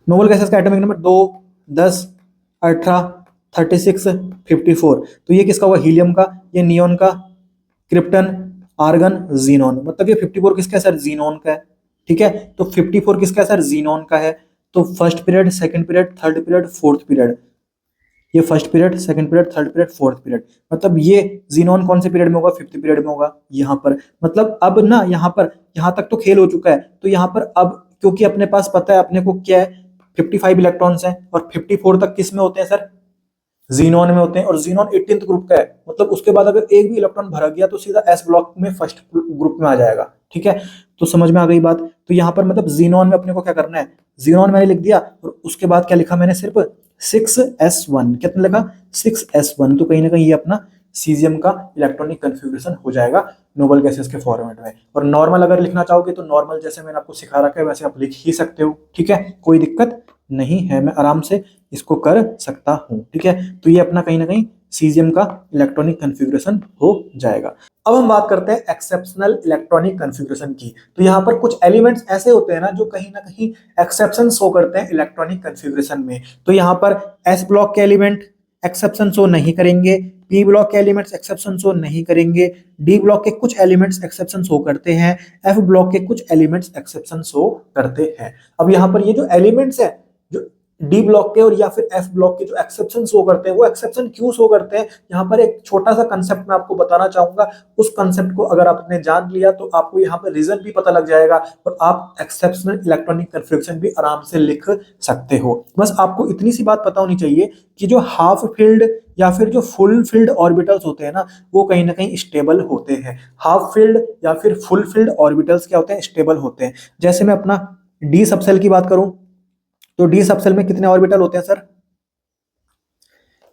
नोबल गैसेस का एटॉमिक नंबर 2, 10, 18, 36, 54। तो ये किसका हुआ? हीलियम का, ये नियोन का, क्रिप्टन, आर्गन, जीनोन। मतलब ये 54 किसका है सर? जीनोन का है। ठीक है, तो 54 किसका है सर? जीनोन का है। तो first period, second period, third period, fourth period, ये first period, second period, third period, fourth period. मतलब ये जीनोन कौन से पीरियड में होगा? फिफ्थ पीरियड में होगा यहाँ पर। मतलब अब ना यहाँ पर, यहाँ तक तो खेल हो चुका है, तो यहाँ पर अब क्योंकि अपने पास पता है अपने को क्या है, 55 इलेक्ट्रॉन्स हैं और 54 तक किस में होते हैं सर? जीनोन में होते हैं। और जीनोन 18th ग्रुप का है, मतलब उसके बाद अगर एक भी इलेक्ट्रॉन भरा गया तो सीधा एस ब्लॉक में फर्स्ट ग्रुप में आ जाएगा। ठीक है, तो समझ में आ गई बात। तो यहाँ पर मतलब जीनोन में अपने को क्या करना है? जीनोन मैंने लिख दिया, और उसके बाद क्या लिखा मैंने? सिर्फ 6s1। कितना लगा? 6s1। तो कहीं ना कहीं ये अपना सीजियम का इलेक्ट्रॉनिक कन्फिग्रेशन हो जाएगा नोबल गैसेस के फॉर्मेट में। और नॉर्मल अगर लिखना चाहोगे तो नॉर्मल जैसे मैंने आपको सिखा रखा है वैसे आप लिख ही सकते हो। ठीक है, कोई दिक्कत नहीं है, मैं आराम से इसको कर सकता हूं। ठीक है, तो ये अपना कहीं ना कहीं सीजियम का इलेक्ट्रॉनिक कन्फिग्रेशन हो जाएगा। अब हम बात करते हैं एक्सेप्शनल इलेक्ट्रॉनिक कन्फिग्रेशन की। तो यहाँ पर कुछ एलिमेंट्स ऐसे होते हैं ना जो कहीं ना कहीं एक्सेप्शन शो करते हैं इलेक्ट्रॉनिक कन्फिग्रेशन में। तो यहाँ पर एस ब्लॉक के एलिमेंट एक्सेप्शन शो नहीं करेंगे, पी ब्लॉक के एलिमेंट्स एक्सेप्शन शो नहीं करेंगे, डी ब्लॉक के कुछ एलिमेंट्स एक्सेप्शन शो करते हैं, एफ ब्लॉक के कुछ एलिमेंट्स एक्सेप्शन शो करते हैं। अब यहाँ पर ये जो एलिमेंट्स है, जो डी ब्लॉक के और या फिर एफ ब्लॉक के जो एक्सेप्शन शो करते हैं, वो एक्सेप्शन क्यों शो करते हैं? यहाँ पर एक छोटा सा कंसेप्ट मैं आपको बताना चाहूंगा। उस कंसेप्ट को अगर आपने जान लिया तो आपको यहाँ पर रीजन भी पता लग जाएगा और आप एक्सेप्शनल इलेक्ट्रॉनिक कन्फिग्रेशन भी आराम से लिख सकते हो। बस आपको इतनी सी बात पता होनी चाहिए कि जो हाफ फील्ड या फिर जो फुल फील्ड ऑर्बिटल्स होते हैं ना, वो कहीं ना कहीं स्टेबल होते हैं। हाफ फील्ड या फिर फुल फील्ड ऑर्बिटल्स क्या होते हैं? स्टेबल होते हैं। जैसे मैं अपना डी सबसेल की बात करूं तो डी सबसेल में कितने ऑर्बिटल होते हैं सर?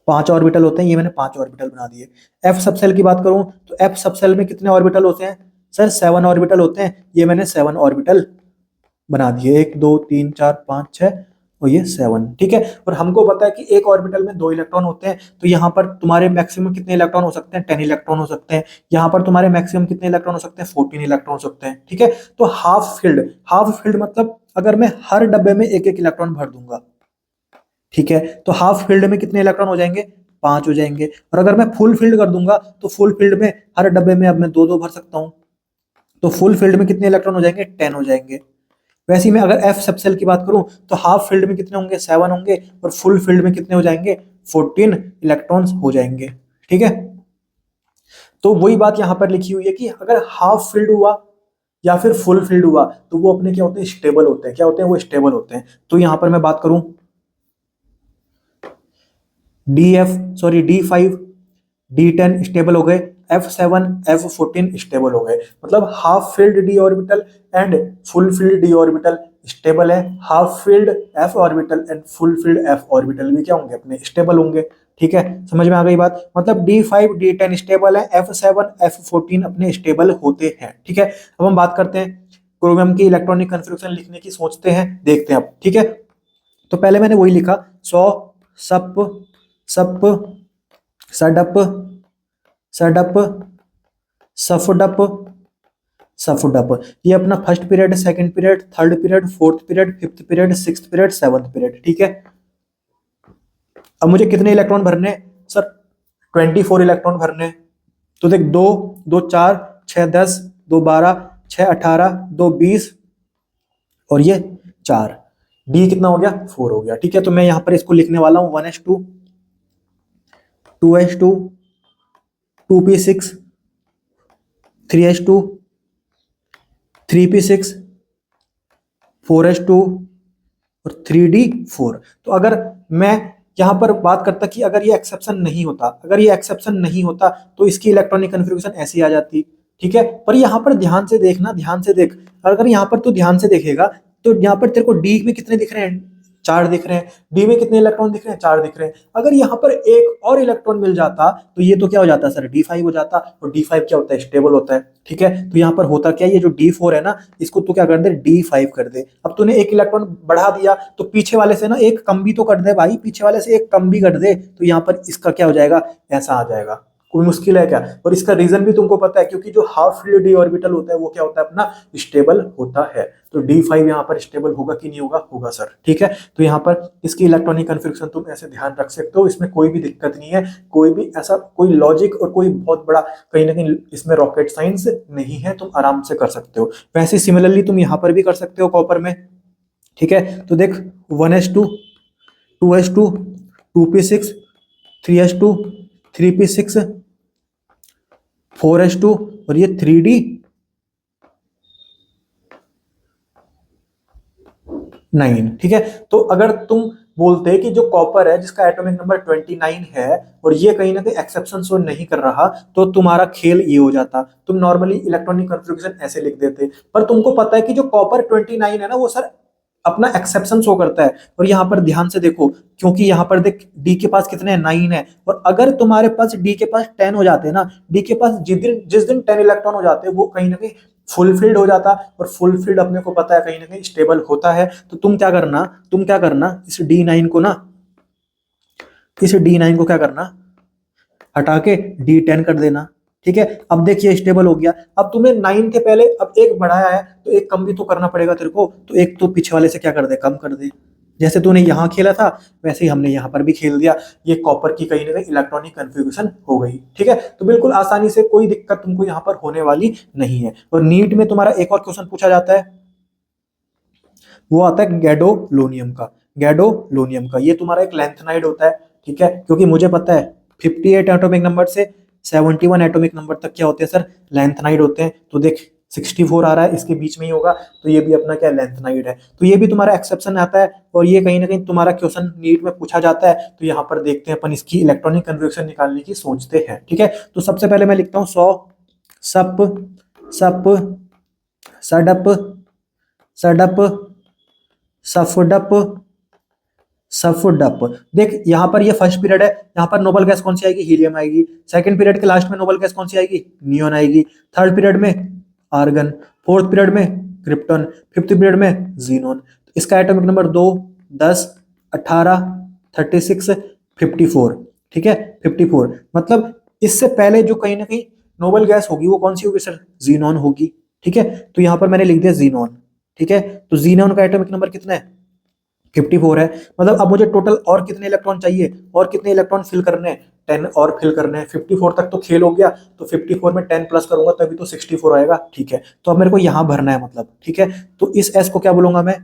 5 ऑर्बिटल होते हैं, ये मैंने 5 ऑर्बिटल बना दिए। एफ सबसेल की बात करूं तो एफ सबसेल में कितने ऑर्बिटल होते हैं सर? 7 ऑर्बिटल होते हैं, ये मैंने 7 ऑर्बिटल बना दिए। 1 2 3 4 5 6 और ये 7। ठीक है, और हमको पता है कि एक ऑर्बिटल में 2 इलेक्ट्रॉन होते हैं, तो यहाँ पर तुम्हारे मैक्सिमम कितने इलेक्ट्रॉन हो सकते हैं? 10 इलेक्ट्रॉन हो सकते हैं। यहाँ पर तुम्हारे मैक्सिमम कितने इलेक्ट्रॉन हो सकते हैं? 14 इलेक्ट्रॉन हो सकते हैं। ठीक है, तो हाफ फील्ड मतलब अगर मैं हर डब्बे में एक एक इलेक्ट्रॉन भर दूंगा, ठीक है, तो हाफ फील्ड में कितने इलेक्ट्रॉन हो जाएंगे? 5 हो जाएंगे। और अगर मैं फुल फील्ड कर दूंगा तो फुल फील्ड में हर डब्बे में अब मैं 2 2 भर सकता हूँ। तो फुल फील्ड में कितने इलेक्ट्रॉन हो जाएंगे, 10 हो जाएंगे। वैसे ही मैं अगर एफ सबसेल की बात करूं तो हाफ फील्ड में कितने होंगे, 7 होंगे, और फुल फील्ड में कितने हो जाएंगे, 14 इलेक्ट्रॉन्स हो जाएंगे। ठीक है, तो वही बात यहां पर लिखी हुई है कि अगर हाफ फील्ड हुआ या फिर फुल फील्ड हुआ तो वो अपने क्या होते हैं, स्टेबल होते हैं। क्या होते हैं, वो स्टेबल होते हैं। तो यहां पर मैं बात करूं D5 D10 स्टेबल हो गए, F7 F14 स्टेबल हो गए। मतलब half filled d orbital and full filled d orbital stable है, half filled f orbital and full filled f orbital भी क्या होंगे, अपने स्टेबल होंगे। ठीक है, समझ में आ गई बात। मतलब D5 D10 स्टेबल है, F7 F14 अपने स्टेबल होते हैं। ठीक है, अब हम बात करते हैं क्रोमियम की इलेक्ट्रॉनिक कन्फिग्रेशन लिखने की, सोचते हैं, देखते हैं अब। ठीक है, तो पहले मैंने वही लिखा, सौ सप सप सडप सडप सफडप सफडप। ये अपना first period, second period, third period, fourth period, fifth period, sixth period, seventh period. ठीक है, अब मुझे कितने इलेक्ट्रॉन भरने सर, 24 इलेक्ट्रॉन भरने। तो देख, 2 2 4 6 10 2 12 6 18 2 20 और ये 4, डी कितना हो गया, 4 हो गया। ठीक है, तो मैं यहां पर इसको लिखने वाला हूं 1s2 2s2 2p6 3s2 3p6 4s2 और 3d4। तो अगर मैं यहां पर बात करता कि अगर ये एक्सेप्शन नहीं होता, अगर ये एक्सेप्शन नहीं होता तो इसकी इलेक्ट्रॉनिक कन्फिग्रेशन ऐसी आ जाती। ठीक है, पर यहां पर ध्यान से देखना, ध्यान से देख, अगर यहां पर तू ध्यान से देखेगा तो यहां पर तेरे को डी में कितने दिख रहे हैं, 4 दिख रहे हैं। डी में कितने इलेक्ट्रॉन दिख रहे हैं, 4 दिख रहे हैं। अगर यहाँ पर एक और इलेक्ट्रॉन मिल जाता तो ये तो क्या हो जाता सर, D5 हो जाता, और D5 क्या होता है, स्टेबल होता है। ठीक है, तो यहाँ पर होता क्या, ये जो D4 है ना, इसको तू क्या कर दे, D5 कर दे। अब तूने एक इलेक्ट्रॉन बढ़ा दिया तो पीछे वाले से ना एक कम भी तो कर दे भाई, पीछे वाले से एक कम भी कर दे, तो यहाँ पर इसका क्या हो जाएगा, ऐसा आ जाएगा। कोई मुश्किल है क्या। और इसका रीजन भी तुमको पता है, क्योंकि जो हाफ फील्ड डी ऑर्बिटल होता है वो क्या होता है, अपना स्टेबल होता है। तो D5 यहाँ पर स्टेबल होगा कि नहीं होगा, होगा सर। ठीक है, तो यहाँ पर इसकी इलेक्ट्रॉनिक कन्फिग्रेशन तुम ऐसे ध्यान रख सकते हो, इसमें कोई भी दिक्कत नहीं है, कोई भी ऐसा कोई लॉजिक और कोई बहुत बड़ा कहीं ना कहीं इसमें रॉकेट साइंस नहीं है, तुम आराम से कर सकते हो। वैसे सिमिलरली तुम यहाँ पर भी कर सकते हो कॉपर में। ठीक है, तो देख 1s2 2s2 2p6 3s2 3p6 4s2 और ये 3d9। ठीक है, तो अगर तुम बोलते कि जो कॉपर है जिसका एटॉमिक नंबर 29 है और ये कहीं ना कहीं एक्सेप्शन शो नहीं कर रहा, तो तुम्हारा खेल ये हो जाता, तुम नॉर्मली इलेक्ट्रॉनिक कन्फिग्रेशन ऐसे लिख देते। पर तुमको पता है कि जो कॉपर 29 है ना, वो सर अपना एक्सेप्शन शो करता है। और यहाँ पर ध्यान से देखो, क्योंकि यहाँ पर देख डी के पास कितने 9 है, और अगर तुम्हारे पास डी के पास 10 हो जाते हैं ना, डी के पास जिस दिन 10 इलेक्ट्रॉन हो जाते हैं, वो कहीं ना कहीं फुलफिल्ड हो जाता। और फुलफिल्ड अपने को पता है कहीं ना कहीं स्टेबल होता है। तो तुम क्या करना इस D9 को क्या करना, हटा के D10 कर देना। ठीक है, अब देखिए स्टेबल हो गया। अब तुमने 9 के पहले अब एक बढ़ाया है तो एक कम भी तो करना पड़ेगा तेरे को, तो एक तो पीछे वाले से क्या कर दे, कम कर दे। जैसे तूने यहाँ खेला था वैसे ही हमने यहाँ पर भी खेल दिया। ये कॉपर की कहीं ना कहीं इलेक्ट्रॉनिक कन्फिग्रेशन हो गई। ठीक है, तो बिल्कुल आसानी से, कोई दिक्कत तुमको यहाँ पर होने वाली नहीं है। और नीट में तुम्हारा एक और क्वेश्चन पूछा जाता है, वो आता है गैडोलोनियम का। ये तुम्हारा एक लैंथेनाइड होता है। ठीक है, क्योंकि मुझे पता है 58 एटॉमिक नंबर से 71 एटॉमिक नंबर तक क्या होते हैं सर, लैंथेनाइड होते हैं। तो देख 64 आ रहा है, इसके बीच में ही होगा, तो ये भी अपना क्या लैंथेनाइड है। तो ये भी तुम्हारा एक्सेप्शन आता है, और ये कहीं ना कहीं तुम्हारा क्वेश्चन नीट में पूछा जाता है। तो यहाँ पर देखते हैं अपन इसकी इलेक्ट्रॉनिक कन्फिग्रेशन निकालने की सोचते हैं। ठीक है, तो सबसे पहले मैं लिखता हूँ 100 सप सप सडप सडप सफडप सफडप। देख यहाँ पर ये फर्स्ट पीरियड है, यहाँ पर नोबल गैस कौन सी आएगी, हीलियम आएगी। सेकंड पीरियड के लास्ट में नोबल गैस कौन सी आएगी, नियोन आएगी। थर्ड पीरियड में आर्गन, फोर्थ पीरियड में क्रिप्टन, फिफ्थ पीरियड में जीनोन। तो इसका एटॉमिक नंबर 2 10 18 36 54। ठीक है, 54। मतलब इससे पहले जो कहीं ना कहीं नोबल गैस होगी वो कौन सी होगी सर, जीनोन होगी। ठीक है, तो यहाँ पर मैंने लिख दिया जीनोन। ठीक है, तो जीनोन का एटॉमिक नंबर कितना है, 54 है, मतलब अब मुझे टोटल और कितने इलेक्ट्रॉन चाहिए, और कितने इलेक्ट्रॉन फिल करने हैं, 10 और फिल करने हैं। 54 तक तो खेल हो गया, तो 54 में 10 प्लस करूंगा तभी तो 64 आएगा, ठीक है। तो अब मेरे को यहां भरना है मतलब, ठीक है। तो इस एस को क्या बोलूंगा मैं,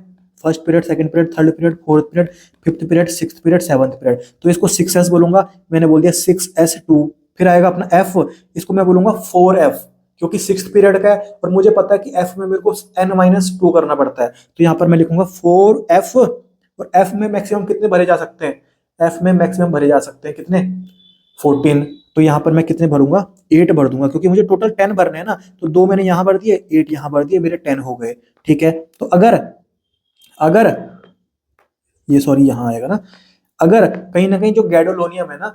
first period, second period, third period, fourth period, fifth period, sixth period, seventh period, तो इसको 6s बोलूंगा, मैंने बोल दिया 6s2। फिर आएगा अपना एफ, इसको मैं बोलूंगा 4f, क्योंकि सिक्स पीरियड का है और मुझे पता है कि एफ में मेरे को n-2 करना पड़ता है, तो यहां पर मैं लिखूंगा 4f। और एफ में मैक्सिमम कितने भरे जा सकते हैं, एफ में मैक्सिमम भरे जा सकते हैं कितने, 14। तो यहां पर मैं कितने भरूंगा, 8 भर दूंगा, क्योंकि मुझे टोटल 10 भरने हैं ना, तो 2 मैंने यहां भर दिए, 8 यहां भर दिए, मेरे 10 हो गए, ठीक है। तो अगर अगर ये सॉरी यहां आएगा ना, अगर कहीं ना कहीं जो गैडोलोनियम है ना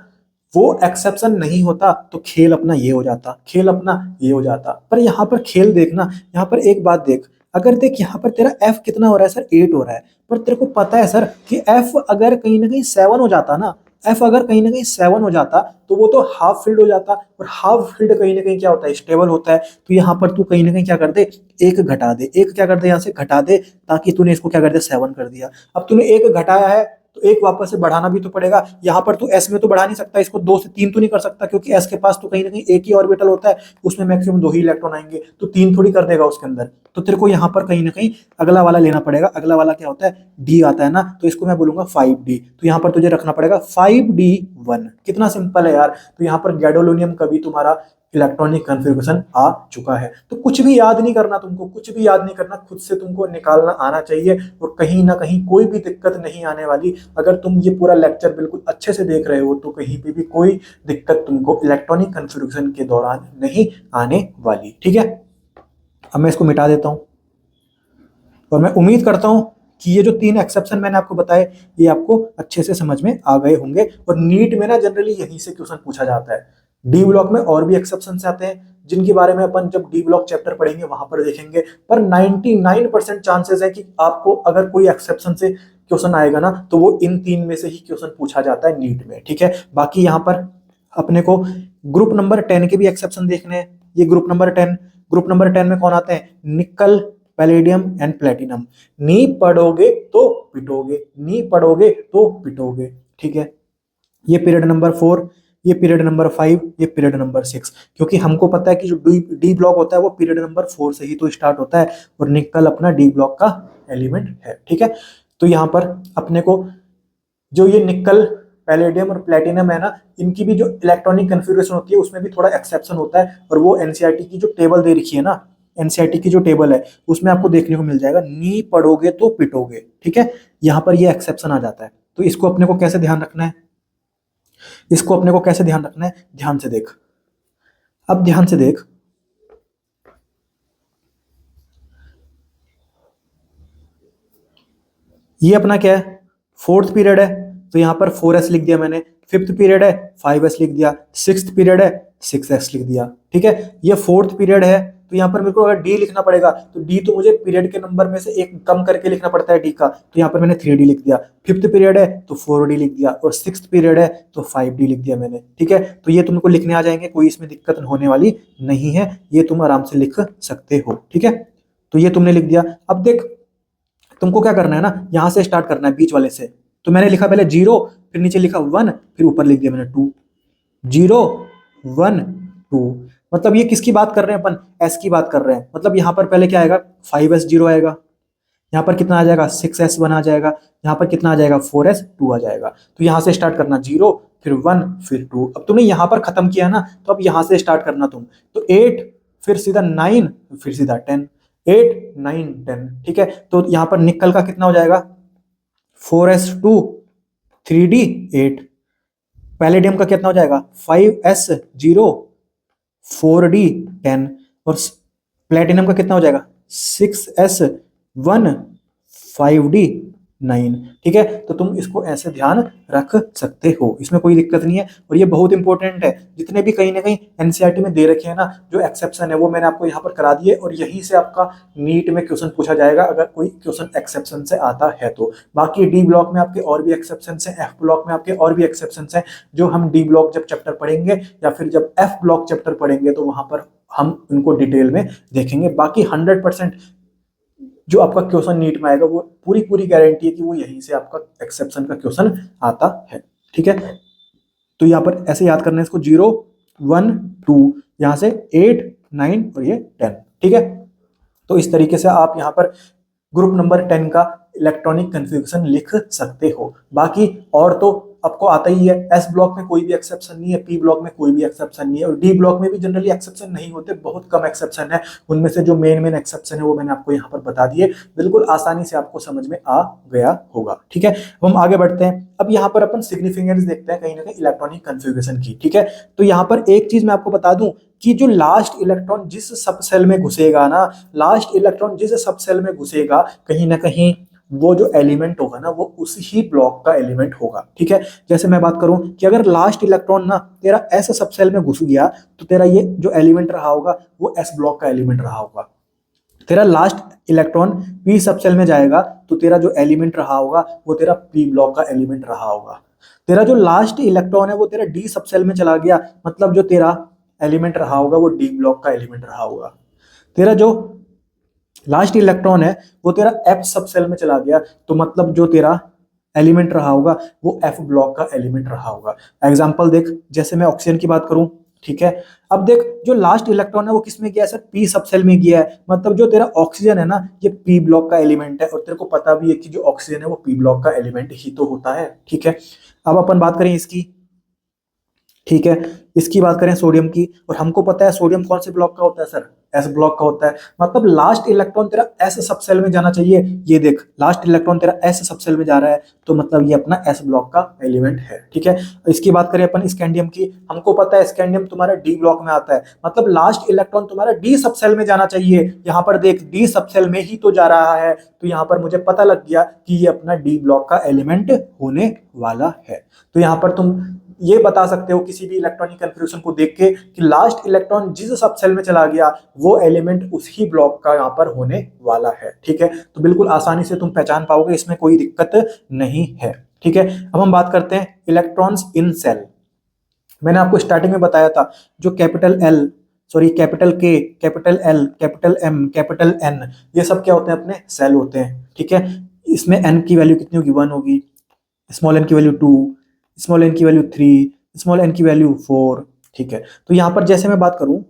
वो एक्सेप्शन नहीं होता तो खेल अपना ये हो जाता, खेल अपना ये हो जाता। पर यहाँ पर खेल देखना, यहाँ पर एक बात देख, अगर देख यहाँ पर तेरा एफ कितना हो रहा है सर, 8 हो रहा है, पर तेरे को पता है सर कि एफ अगर कहीं ना कहीं 7 हो जाता ना, एफ अगर कहीं ना कहीं 7 हो जाता तो वो तो हाफ फील्ड हो जाता, और हाफ फील्ड कहीं ना कहीं क्या होता है, स्टेबल होता है। तो यहाँ पर तू कहीं ना कहीं क्या कर दे, एक घटा दे, एक क्या कर दे यहाँ से घटा दे, ताकि तूने इसको क्या कर दिया, 7 कर दिया। अब तूने एक घटाया है तो एक वापस से बढ़ाना भी तो पड़ेगा, यहाँ पर तू एस में तो बढ़ा नहीं सकता, इसको 2 से 3 तो नहीं कर सकता, क्योंकि एस के पास तो कहीं ना कहीं एक ही ऑर्बिटल होता है, उसमें मैक्सिमम 2 ही इलेक्ट्रॉन आएंगे, तो 3 थोड़ी कर देगा उसके अंदर। तो तेरे को यहाँ पर कहीं ना कहीं अगला वाला लेना पड़ेगा, अगला वाला क्या होता है, डी आता है ना, तो इसको मैं बोलूंगा 5d। तो यहाँ पर तुझे रखना पड़ेगा 5d1। कितना सिंपल है यार। तो यहाँ पर गैडोलोनियम का भी तुम्हारा इलेक्ट्रॉनिक कॉन्फ़िगरेशन आ चुका है। तो कुछ भी याद नहीं करना तुमको, कुछ भी याद नहीं करना, खुद से तुमको निकालना आना चाहिए, और कहीं ना कहीं कोई भी दिक्कत नहीं आने वाली। अगर तुम ये पूरा लेक्चर बिल्कुल अच्छे से देख रहे हो तो कहीं पे भी कोई दिक्कत तुमको इलेक्ट्रॉनिक कॉन्फ़िगरेशन के दौरान नहीं आने वाली, ठीक है। अब मैं इसको मिटा देता हूं, और मैं उम्मीद करता हूं कि ये जो 3 एक्सेप्शन मैंने आपको बताए ये आपको अच्छे से समझ में आ गए होंगे। और नीट में ना जनरली यहीं से क्वेश्चन पूछा जाता है। डी ब्लॉक में और भी एक्सेप्शन आते हैं जिनके बारे में अपन जब डी ब्लॉक चैप्टर पढ़ेंगे वहां पर देखेंगे, पर 99% चांसेस है कि आपको अगर कोई एक्सेप्शन से क्वेश्चन आएगा ना तो वो इन 3 में से ही क्वेश्चन पूछा जाता है नीट में, ठीक है। बाकी यहाँ पर अपने को ग्रुप नंबर 10 के भी एक्सेप्शन देखने हैं। ये ग्रुप नंबर 10, ग्रुप नंबर 10 में कौन आते हैं, निकल, पैलेडियम एंड प्लेटिनम। नी पढ़ोगे तो पिटोगे, नी पढ़ोगे तो पिटोगे, ठीक है। ये पीरियड नंबर 4, ये पीरियड नंबर 5, ये पीरियड नंबर 6, क्योंकि हमको पता है कि जो डी ब्लॉक होता है वो पीरियड नंबर 4 से ही तो स्टार्ट होता है, और निकल अपना डी ब्लॉक का एलिमेंट है, ठीक है। तो यहाँ पर अपने को जो ये निकल, पैलेडियम और प्लेटिनम है ना, इनकी भी जो इलेक्ट्रॉनिक कन्फिग्रेशन होती है उसमें भी थोड़ा एक्सेप्शन होता है, और वो एनसीईआरटी की जो टेबल दे रखी है ना, एनसीईआरटी की जो टेबल है उसमें आपको देखने को मिल जाएगा, नी पढ़ोगे तो पिटोगे, ठीक है। यहाँ पर ये एक्सेप्शन आ जाता है। तो इसको अपने को कैसे ध्यान रखना है, इसको अपने को कैसे ध्यान रखना है, ध्यान से देख, अब ध्यान से देख, ये अपना क्या है, फोर्थ पीरियड है, तो यहां पर 4s लिख दिया मैंने। फिफ्थ पीरियड है, 5s लिख दिया। सिक्स्थ पीरियड है, 6s लिख दिया, ठीक है। ये फोर्थ पीरियड है, तो यहाँ पर मेरे को अगर डी लिखना पड़ेगा तो डी तो मुझे पीरियड के नंबर में से एक कम करके लिखना पड़ता है डी का, तो यहाँ पर मैंने 3d लिख दिया। फिफ्थ पीरियड है तो 4d लिख दिया, और सिक्स्थ पीरियड है तो 5d लिख दिया मैंने, ठीक है। तो ये तुमको लिखने आ जाएंगे, कोई इसमें दिक्कत होने वाली नहीं है, ये तुम आराम से लिख सकते हो, ठीक है। तो ये तुमने लिख दिया। अब देख तुमको क्या करना है ना, यहां से स्टार्ट करना है बीच वाले से। तो मैंने लिखा पहले 0, फिर नीचे लिखा 1, फिर ऊपर लिख दिया मैंने 2। 0 1 2, मतलब ये किसकी बात कर रहे हैं अपन, एस की बात कर रहे हैं। मतलब यहाँ पर पहले क्या आएगा, 5s0 आएगा, यहाँ पर कितना आ जाएगा, 6s1 आ जाएगा, यहाँ पर कितना आ जाएगा, 4s2 आ जाएगा। तो यहाँ से स्टार्ट करना 0, फिर 1, फिर 2। अब तुमने यहाँ पर खत्म किया ना, तो अब यहाँ से स्टार्ट करना तुम, तो 8, फिर सीधा 9, फिर सीधा 10, 8 9 10, ठीक है। तो यहाँ पर निकल का कितना हो जाएगा, 4s2 3d 8, पैलेडियम का कितना हो जाएगा, 5s0 4d 10, और प्लेटिनम का कितना हो जाएगा, 6s1 5d 9, ठीक है। तो तुम इसको ऐसे ध्यान रख सकते हो, इसमें कोई दिक्कत नहीं है। और ये बहुत इंपॉर्टेंट है, जितने भी कहीं ना कहीं एनसीईआरटी में दे रखे हैं ना जो एक्सेप्शन है, वो मैंने आपको यहाँ पर करा दिए, और यहीं से आपका नीट में क्वेश्चन पूछा जाएगा अगर कोई क्वेश्चन एक्सेप्शन से आता है तो। बाकी डी ब्लॉक में आपके और भी एक्सेप्शन है, एफ ब्लॉक में आपके और भी एक्सेप्शन है, जो हम डी ब्लॉक जब चैप्टर पढ़ेंगे या फिर जब एफ ब्लॉक चैप्टर पढ़ेंगे तो वहां पर हम उनको डिटेल में देखेंगे। बाकी 100% जो आपका क्वेश्चन नीट में आएगा वो पूरी पूरी गारंटी है कि वो यहीं से आपका एक्सेप्शन का क्वेश्चन आता है। ठीक है, तो यहाँ पर ऐसे याद करना है इसको, 0 1 2, यहाँ से 8 9 और ये 10। ठीक है, तो इस तरीके से आप यहाँ पर ग्रुप नंबर 10 का इलेक्ट्रॉनिक कन्फिग्रेशन लिख सकते हो। बाकी और तो आपको आता ही है, एस ब्लॉक में कोई भी एक्सेप्शन नहीं है, पी ब्लॉक में कोई भी एक्सेप्शन नहीं है, और डी ब्लॉक में भी जनरली एक्सेप्शन नहीं होते, बहुत कम एक्सेप्शन है। उनमें से जो मेन एक्सेप्शन है वो मैंने आपको यहाँ पर बता दिए, बिल्कुल आसानी से आपको समझ में आ गया होगा। ठीक है, अब हम आगे बढ़ते हैं। अब यहाँ पर अपन सिग्निफिकेंस देखते हैं कहीं ना कहीं इलेक्ट्रॉनिक कन्फिग्रेशन की। ठीक है, तो यहाँ पर एक चीज मैं आपको बता दूं कि जो लास्ट इलेक्ट्रॉन जिस सब सेल में घुसेगा ना, लास्ट इलेक्ट्रॉन जिस सब सेल में घुसेगा, कहीं ना कहीं वो जो एलिमेंट होगा ना वो उसी ही ब्लॉक का एलिमेंट होगा। ठीक है, जैसे मैं बात करूं कि अगर लास्ट इलेक्ट्रॉन ना तेरा एस सब सेल में घुस गया तो तेरा ये जो एलिमेंट रहा होगा वो एस ब्लॉक का एलिमेंट रहा होगा। तेरा लास्ट इलेक्ट्रॉन पी सब सेल में जाएगा तो तेरा जो एलिमेंट रहा होगा वो तेरा पी ब्लॉक का एलिमेंट रहा होगा। तेरा जो लास्ट इलेक्ट्रॉन है वो तेरा डी सब सेल में चला गया, मतलब जो तेरा एलिमेंट रहा होगा वो डी ब्लॉक का एलिमेंट रहा होगा। तेरा जो लास्ट इलेक्ट्रॉन है वो तेरा एफ सब सेल में चला गया, तो मतलब जो तेरा एलिमेंट रहा होगा वो एफ ब्लॉक का एलिमेंट रहा होगा। एग्जांपल देख, जैसे मैं ऑक्सीजन की बात करूं, ठीक है, अब देख जो लास्ट इलेक्ट्रॉन है वो किस में गया है सर, पी सब सेल में गया है, मतलब जो तेरा ऑक्सीजन है ना ये पी ब्लॉक का एलिमेंट है, और तेरे को पता भी है कि जो ऑक्सीजन है वो पी ब्लॉक का एलिमेंट ही तो होता है। ठीक है, अब अपन बात करें इसकी, ठीक है, इसकी बात करें सोडियम की, और हमको पता है सोडियम कौन से ब्लॉक का होता है सर, एस ब्लॉक का होता है, मतलब लास्ट इलेक्ट्रॉन तेरा एस सब सेल में जाना चाहिए। ये देख लास्ट इलेक्ट्रॉन तेरा एस सब सेल में जा रहा है, तो मतलब ये अपना एस ब्लॉक का एलिमेंट है। ठीक है, इसकी बात करें अपन स्कैंडियम की, हमको पता है स्कैंडियम तुम्हारा डी ब्लॉक में आता है, मतलब लास्ट इलेक्ट्रॉन तुम्हारा डी सब सेल में जाना चाहिए। यहाँ पर देख डी सब सेल में ही तो जा रहा है, तो यहाँ पर मुझे पता लग गया कि ये अपना डी ब्लॉक का एलिमेंट होने वाला है। तो यहाँ पर तुम ये बता सकते हो किसी भी इलेक्ट्रॉनिक कन्फिग्रेशन को देख के कि लास्ट इलेक्ट्रॉन जिस सब सेल में चला गया वो एलिमेंट उसी ब्लॉक का यहाँ पर होने वाला है। ठीक है, तो बिल्कुल आसानी से तुम पहचान पाओगे, इसमें कोई दिक्कत नहीं है। ठीक है, अब हम बात करते हैं इलेक्ट्रॉन्स इन सेल। मैंने आपको स्टार्टिंग में बताया था जो capital L, sorry capital K, capital L, capital M, capital N, ये सब क्या होते हैं, अपने सेल होते हैं। ठीक है, इसमें एन की वैल्यू कितनी होगी, 1 होगी, स्मॉल एन की वैल्यू 2, स्मॉल एन की वैल्यू 3, स्मॉल एन की वैल्यू 4। ठीक है, तो यहां पर जैसे मैं बात करूं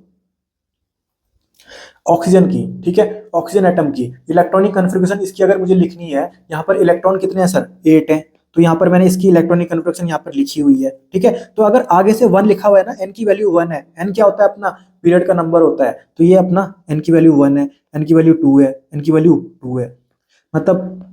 ऑक्सीजन की, ठीक है, ऑक्सीजन एटम की इलेक्ट्रॉनिक कन्फिग्रेशन इसकी अगर मुझे लिखनी है, यहां पर इलेक्ट्रॉन कितने हैं सर, 8 हैं, तो यहां पर मैंने इसकी इलेक्ट्रॉनिक कन्फिग्रेशन यहां पर लिखी हुई है। ठीक है, तो अगर आगे से 1 लिखा हुआ है ना, एन की वैल्यू 1 है, एन क्या होता है अपना पीरियड का नंबर होता है, तो ये अपना एन की वैल्यू 1 है, एन की वैल्यू 2 है, एन की वैल्यू 2 है। मतलब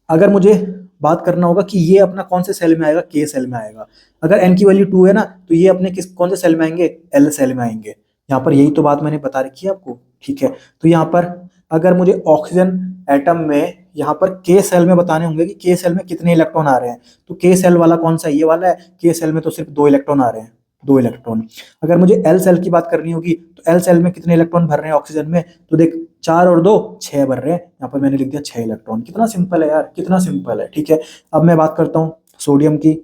अगर मुझे बात करना होगा कि ये अपना कौन से सेल में आएगा, के सेल में आएगा। अगर एन की वैल्यू 2 है ना, तो ये अपने किस कौन से सेल में आएंगे, एल सेल में आएंगे। यहाँ पर यही तो बात मैंने बता रखी है आपको। ठीक है, तो यहाँ पर अगर मुझे ऑक्सीजन एटम में यहाँ पर के सेल में बताने होंगे कि के सेल में कितने इलेक्ट्रॉन आ रहे हैं, तो के सेल वाला कौन सा, ये वाला है, के सेल में तो सिर्फ 2 इलेक्ट्रॉन आ रहे हैं, 2 इलेक्ट्रॉन। अगर मुझे एल सेल की बात करनी होगी तो एल सेल में कितने इलेक्ट्रॉन भर रहे हैं ऑक्सीजन में, तो देख 4 और 2 6 भर रहे हैं, यहाँ पर मैंने लिख दिया 6 इलेक्ट्रॉन। कितना सिंपल है यार, कितना सिंपल है। ठीक है, अब मैं बात करता हूँ सोडियम की,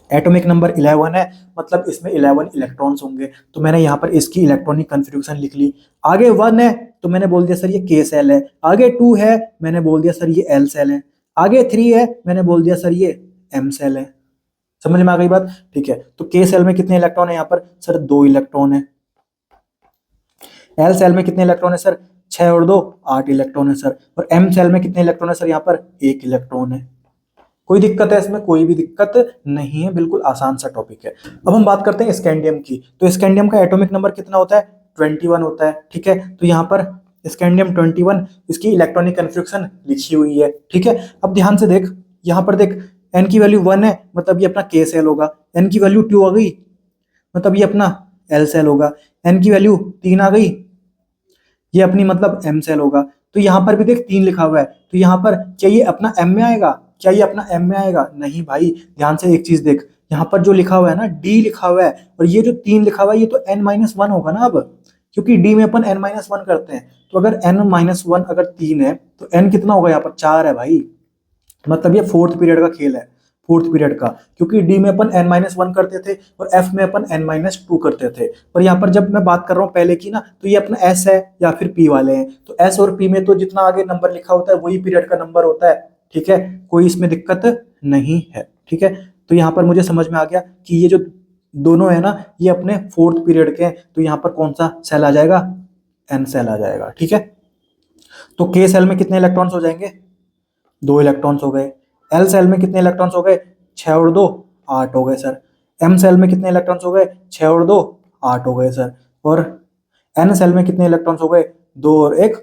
एटॉमिक नंबर 11 है, मतलब इसमें 11 इलेक्ट्रॉन्स होंगे, तो मैंने यहाँ पर इसकी इलेक्ट्रॉनिक कन्फिग्रेशन लिख ली। आगे 1 है तो मैंने बोल दिया सर ये के सेल है, आगे 2 है मैंने बोल दिया सर ये एल सेल है, आगे 3 है मैंने बोल दिया सर ये एम सेल है। समझ में आ गई बात। ठीक है, तो के सेल में कितने इलेक्ट्रॉन है यहाँ पर सर, 2 इलेक्ट्रॉन है। एल सेल में कितने इलेक्ट्रॉन है सर, 6 और 2 8 इलेक्ट्रॉन है सर। और एम सेल में कितने इलेक्ट्रॉन है सर, यहाँ पर 1 इलेक्ट्रॉन है। कोई दिक्कत है इसमें, कोई भी दिक्कत नहीं है, बिल्कुल आसान सा टॉपिक है। अब हम बात करते हैं स्कैंडियम की, तो स्कैंडियम का एटॉमिक नंबर कितना होता है, 21 होता है। ठीक है, तो यहाँ पर स्कैंडियम 21, इसकी इलेक्ट्रॉनिक कन्फिग्रेशन लिखी हुई है। ठीक है, अब ध्यान से देख, यहाँ पर देख एन की वैल्यू 1 है, मतलब ये अपना के सेल होगा, एन की वैल्यू 2 आ गई, मतलब ये अपना एल सेल होगा, एन की वैल्यू 3 आ गई, ये अपनी मतलब एम सेल होगा। तो यहाँ पर भी देख 3 लिखा हुआ है, तो यहाँ पर क्या ये अपना एम में आएगा, क्या ये अपना एम में आएगा, नहीं भाई। ध्यान से एक चीज देख, यहाँ पर जो लिखा हुआ है ना डी लिखा हुआ है, और ये जो 3 लिखा हुआ है ये तो n-1 होगा ना अब, क्योंकि डी में अपन n-1 करते हैं। तो अगर n-1 अगर 3 है तो n कितना होगा, यहाँ पर 4 है भाई, मतलब ये 4th पीरियड का खेल है। फोर्थ पीरियड का, क्योंकि डी में अपन n-1 करते थे और एफ में अपन n-2 करते थे। पर यहाँ पर जब मैं बात कर रहा हूँ पहले की ना, तो ये अपना एस है या फिर पी वाले हैं, तो एस और पी में तो जितना आगे नंबर लिखा होता है वही पीरियड का नंबर होता है। ठीक है, कोई इसमें दिक्कत नहीं है। ठीक है, तो यहाँ पर मुझे समझ में आ गया कि ये जो दोनों है ना ये अपने फोर्थ पीरियड के हैं, तो यहाँ पर कौन सा सेल आ जाएगा, एन सेल आ जाएगा। ठीक है, तो के सेल में कितने इलेक्ट्रॉन्स हो जाएंगे, 2 इलेक्ट्रॉन्स हो गए। एल सेल में कितने इलेक्ट्रॉन्स हो गए, 6 और 2 8 हो गए सर। एम सेल में कितने इलेक्ट्रॉन्स हो गए, 6 और 2 8 हो गए सर। और एन सेल में कितने इलेक्ट्रॉन्स हो गए, 2 और 1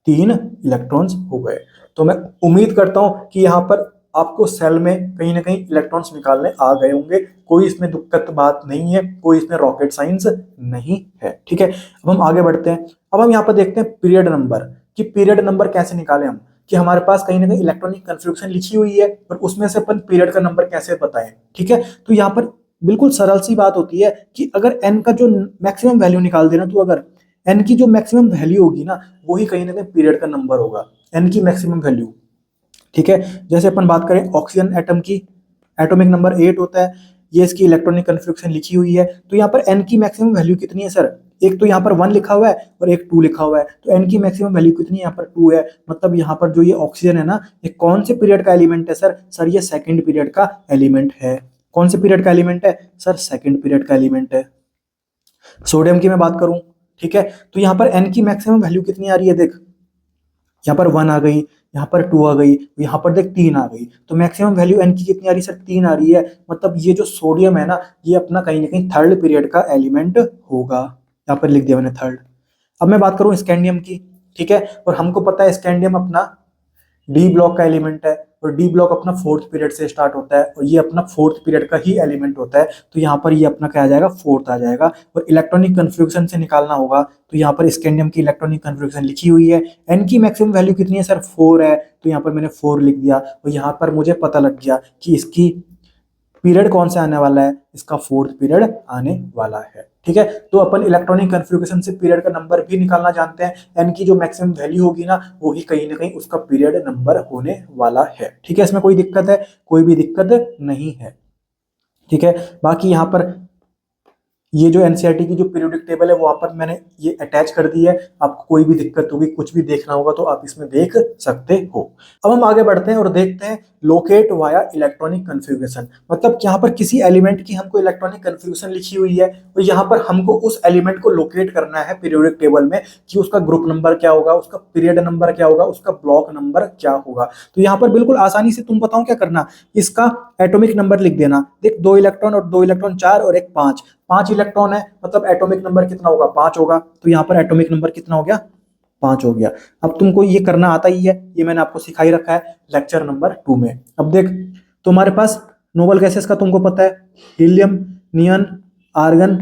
3 इलेक्ट्रॉन्स हो गए। तो मैं उम्मीद करता हूं कि यहाँ पर आपको सेल में कहीं ना कहीं इलेक्ट्रॉन्स निकालने आ गए होंगे, कोई इसमें दिक्कत बात नहीं है, कोई इसमें रॉकेट साइंस नहीं है। ठीक है, अब हम आगे बढ़ते हैं। अब हम यहाँ पर देखते हैं पीरियड नंबर, कि पीरियड नंबर कैसे निकालें हम, कि हमारे पास कहीं ना कहीं इलेक्ट्रॉनिक कन्फिग्रेशन लिखी हुई है और उसमें से अपन पीरियड का नंबर कैसे बताएं। ठीक है, तो यहाँ पर बिल्कुल सरल सी बात होती है कि अगर एन का जो मैक्सिमम वैल्यू निकाल देना, तो अगर एन की जो मैक्सिमम वैल्यू होगी ना वही कहीं ना कहीं पीरियड का नंबर होगा, एन की मैक्सिमम वैल्यू। ठीक है, जैसे अपन बात करें ऑक्सीजन एटम की, एटॉमिक नंबर 8 होता है, ये इसकी इलेक्ट्रॉनिक कन्फिग्रेशन लिखी हुई है। तो यहाँ पर एन की मैक्सिमम वैल्यू कितनी है सर, एक तो यहाँ पर 1 लिखा हुआ है और एक 2 लिखा हुआ है, तो एन की मैक्सिमम वैल्यू कितनी है, यहाँ पर 2 है। मतलब यहाँ पर जो ये ऑक्सीजन है ना, ये कौन से पीरियड का एलिमेंट है सर, ये सेकंड पीरियड का एलिमेंट है। कौन से पीरियड का एलिमेंट है सर, सेकंड पीरियड का एलिमेंट है। सोडियम की मैं बात करूं, ठीक है, तो यहाँ पर एन की मैक्सिमम वैल्यू कितनी आ रही है, देख यहाँ पर 1 आ गई, यहाँ पर 2 आ गई, यहाँ पर देख 3 आ गई, तो मैक्सिमम वैल्यू एन की कितनी आ रही है सर, 3 आ रही है। मतलब ये जो सोडियम है ना, ये अपना कहीं ना कहीं थर्ड पीरियड का एलिमेंट होगा, यहाँ पर लिख दिया मैंने थर्ड। अब मैं बात करूं स्कैंडियम की, ठीक है, और हमको पता है स्कैंडियम अपना डी ब्लॉक का एलिमेंट है, और डी ब्लॉक अपना फोर्थ पीरियड से स्टार्ट होता है और ये अपना फोर्थ पीरियड का ही एलिमेंट होता है। तो यहाँ पर ये अपना क्या आ जाएगा, फोर्थ आ जाएगा। और इलेक्ट्रॉनिक कन्फ्यूजन से निकालना होगा, तो यहाँ पर स्कैंडियम की इलेक्ट्रॉनिक कन्फ्यूजन लिखी हुई है। एन की मैक्सिमम वैल्यू कितनी है सर, 4 है, तो यहाँ पर मैंने 4 लिख दिया। और यहाँ पर मुझे पता लग गया कि इसकी पीरियड कौन सा आने वाला है, इसका फोर्थ पीरियड आने वाला है। ठीक है, तो अपन इलेक्ट्रॉनिक कन्फ्यूगेशन से पीरियड का नंबर भी निकालना जानते हैं। एन की जो मैक्सिमम वैल्यू होगी ना, वो ही कहीं ना कहीं उसका पीरियड नंबर होने वाला है। ठीक है, इसमें कोई दिक्कत है, कोई भी दिक्कत नहीं है। ठीक है, बाकी यहाँ पर ये जो एनसीईआरटी की जो पीरियोडिक टेबल है वहां पर मैंने ये अटैच कर दी है, आपको कोई भी दिक्कत होगी, कुछ भी देखना होगा तो आप इसमें देख सकते हो। अब हम आगे बढ़ते हैं और देखते हैं लोकेट वाया इलेक्ट्रॉनिक कन्फिग्रेशन। मतलब यहाँ पर किसी एलिमेंट की हमको इलेक्ट्रॉनिक कन्फिग्रेशन लिखी हुई है और यहाँ पर हमको उस एलिमेंट को लोकेट करना है पीरियोडिक टेबल में, कि उसका ग्रुप नंबर क्या होगा, उसका पीरियड नंबर क्या होगा, उसका ब्लॉक नंबर क्या होगा। तो यहाँ पर बिल्कुल आसानी से तुम बताओ क्या करना, इसका एटॉमिक नंबर लिख देना। देख 2 इलेक्ट्रॉन और 2 इलेक्ट्रॉन 4 और एक 5 इलेक्ट्रॉन है, मतलब एटॉमिक नंबर कितना होगा, 5 होगा। तो यहाँ पर एटॉमिक नंबर कितना हो गया, 5 हो गया। अब तुमको ये करना आता ही है, ये मैंने आपको सिखाई रखा है लेक्चर नंबर 2 में। अब देख तुम्हारे पास नोबल गैसेस का तुमको पता है, हीलियम, नियन, आर्गन,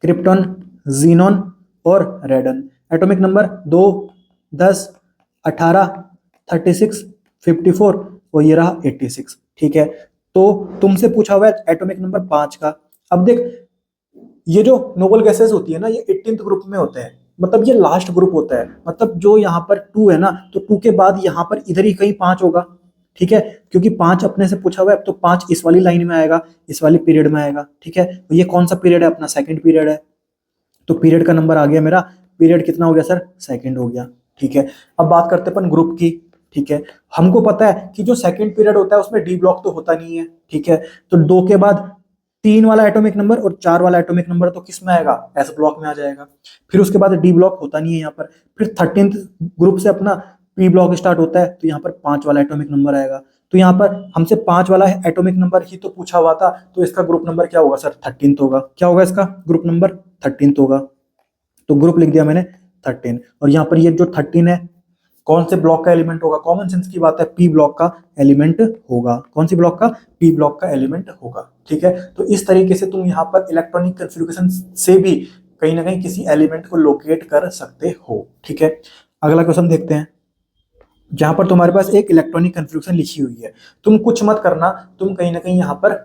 क्रिप्टॉन, जीनॉन और रेडन। एटॉमिक नंबर 2 10 18 36 54 और ये रहा 86। ठीक है, तो तुमसे पूछा हुआ है एटॉमिक नंबर 5 का। अब देख ये जो नोबल गैसेस होती है ना, ये 18th ग्रुप में होते हैं, मतलब ये लास्ट ग्रुप होता है। मतलब जो यहाँ पर 2 है ना, तो 2 के बाद यहाँ पर इधर ही कहीं 5 होगा। ठीक है, क्योंकि 5 अपने से पूछा हुआ है, तो 5 इस वाली लाइन में आएगा, इस वाली पीरियड में आएगा। ठीक है, तो ये कौन सा पीरियड है, अपना सेकंड पीरियड है। तो पीरियड का नंबर आ गया मेरा, पीरियड कितना हो गया सर, सेकंड हो गया। ठीक है, अब बात करते हैं अपन ग्रुप की। ठीक है, हमको पता है कि जो सेकंड पीरियड होता है उसमें डी ब्लॉक तो होता नहीं है। ठीक है, तो 2 के बाद 3 वाला एटॉमिक नंबर और 4 वाला एटॉमिक नंबर तो किस में आएगा, एस ब्लॉक में आ जाएगा। फिर उसके बाद डी ब्लॉक होता नहीं है यहाँ पर। फिर 13th ग्रुप से अपना पी ब्लॉक स्टार्ट होता है, तो यहाँ पर 5 वाला एटॉमिक नंबर आएगा। तो यहाँ पर हमसे 5 वाला एटॉमिक नंबर ही तो पूछा हुआ था, तो इसका ग्रुप नंबर क्या होगा सर, 13th होगा। क्या होगा इसका ग्रुप नंबर, 13th होगा। तो ग्रुप लिख दिया मैंने 13। और यहाँ पर ये जो 13 है कौन से ब्लॉक का एलिमेंट होगा, कॉमन सेंस की बात है, पी ब्लॉक का एलिमेंट होगा। कौन सी ब्लॉक का, पी ब्लॉक का एलिमेंट होगा। ठीक है, तो इस तरीके से तुम यहाँ पर इलेक्ट्रॉनिक कन्फिग्रेशन से भी कहीं ना कहीं किसी एलिमेंट को लोकेट कर सकते हो। ठीक है, अगला क्वेश्चन देखते हैं, जहां पर तुम्हारे पास एक इलेक्ट्रॉनिक कन्फ्यूजन लिखी हुई है। तुम कुछ मत करना, तुम कहीं ना कहीं यहाँ पर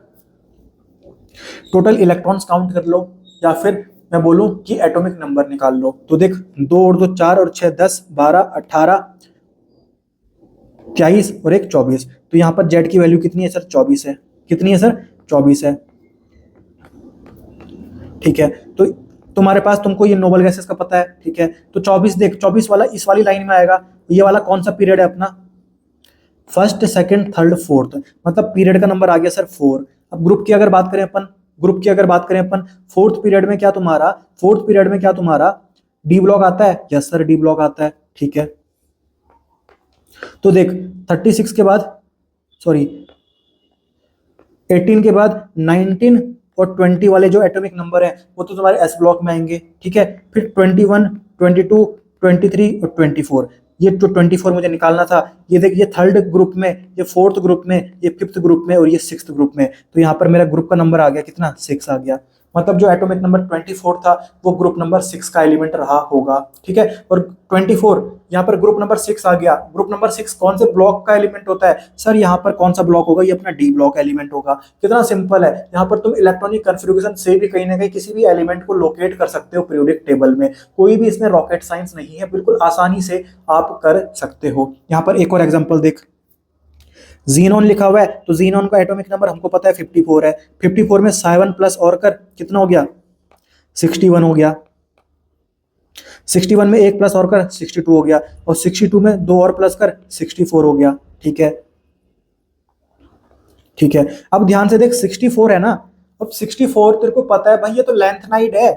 टोटल इलेक्ट्रॉन्स काउंट कर लो, या फिर मैं बोलूं कि एटॉमिक नंबर निकाल लो। तो देख 2 और 2 4 और 6 10 12 18 21 और एक 24। तो यहाँ पर जेड की वैल्यू कितनी है सर? 24 है। कितनी है सर? 24 है। ठीक है, तो तुम्हारे पास, तुमको ये नोबल गैसेस का पता है, ठीक है, तो 24 देख, 24 वाला इस वाली लाइन में आएगा। ये वाला कौन सा पीरियड है अपना? फर्स्ट, सेकंड, थर्ड, फोर्थ, मतलब पीरियड का नंबर आ गया सर 4। अब ग्रुप की अगर बात करें अपन, फोर्थ पीरियड में क्या तुम्हारा, डी ब्लॉक आता है? यस सर, डी ब्लॉक आता है। ठीक है, तो देख 36 के बाद, सॉरी 18 के बाद 19 और 20 वाले जो एटॉमिक नंबर है वो तो तुम्हारे एस ब्लॉक में आएंगे। ठीक है, फिर 21, 22, 23 और 24, ये जो 24 मुझे निकालना था, ये देख, ये थर्ड ग्रुप में, ये फोर्थ ग्रुप में, ये फिफ्थ ग्रुप में और ये सिक्स्थ ग्रुप में। तो यहाँ पर मेरा ग्रुप का नंबर आ गया कितना? 6 आ गया। मतलब जो एटॉमिक नंबर 24 था वो ग्रुप नंबर 6 का एलिमेंट रहा होगा। ठीक है, और 24 यहाँ पर ग्रुप नंबर 6 आ गया। ग्रुप नंबर 6 कौन से ब्लॉक का एलिमेंट होता है सर? यहाँ पर कौन सा ब्लॉक होगा? ये अपना डी ब्लॉक एलिमेंट होगा। कितना सिंपल है, यहाँ पर तुम इलेक्ट्रॉनिक कन्फिग्रेशन से भी कहीं ना कहीं किसी भी एलिमेंट को लोकेट कर सकते हो पीरियोडिक टेबल में। कोई भी इसमें रॉकेट साइंस नहीं है, बिल्कुल आसानी से आप कर सकते हो। यहाँ पर एक और एग्जाम्पल देख, जीनोन लिखा हुआ है, तो जीनोन का एटॉमिक नंबर हमको पता है 54 है। 54 में 7 प्लस और कर कितना हो गया? 61 हो गया। 61 में 1 प्लस और कर 62 हो गया, और 62 में 2 और प्लस कर 64 हो गया। ठीक है, ठीक है, अब ध्यान से देख, 64 है ना, अब 64 तेरे को पता है भाई, ये तो लेंथनाइड है,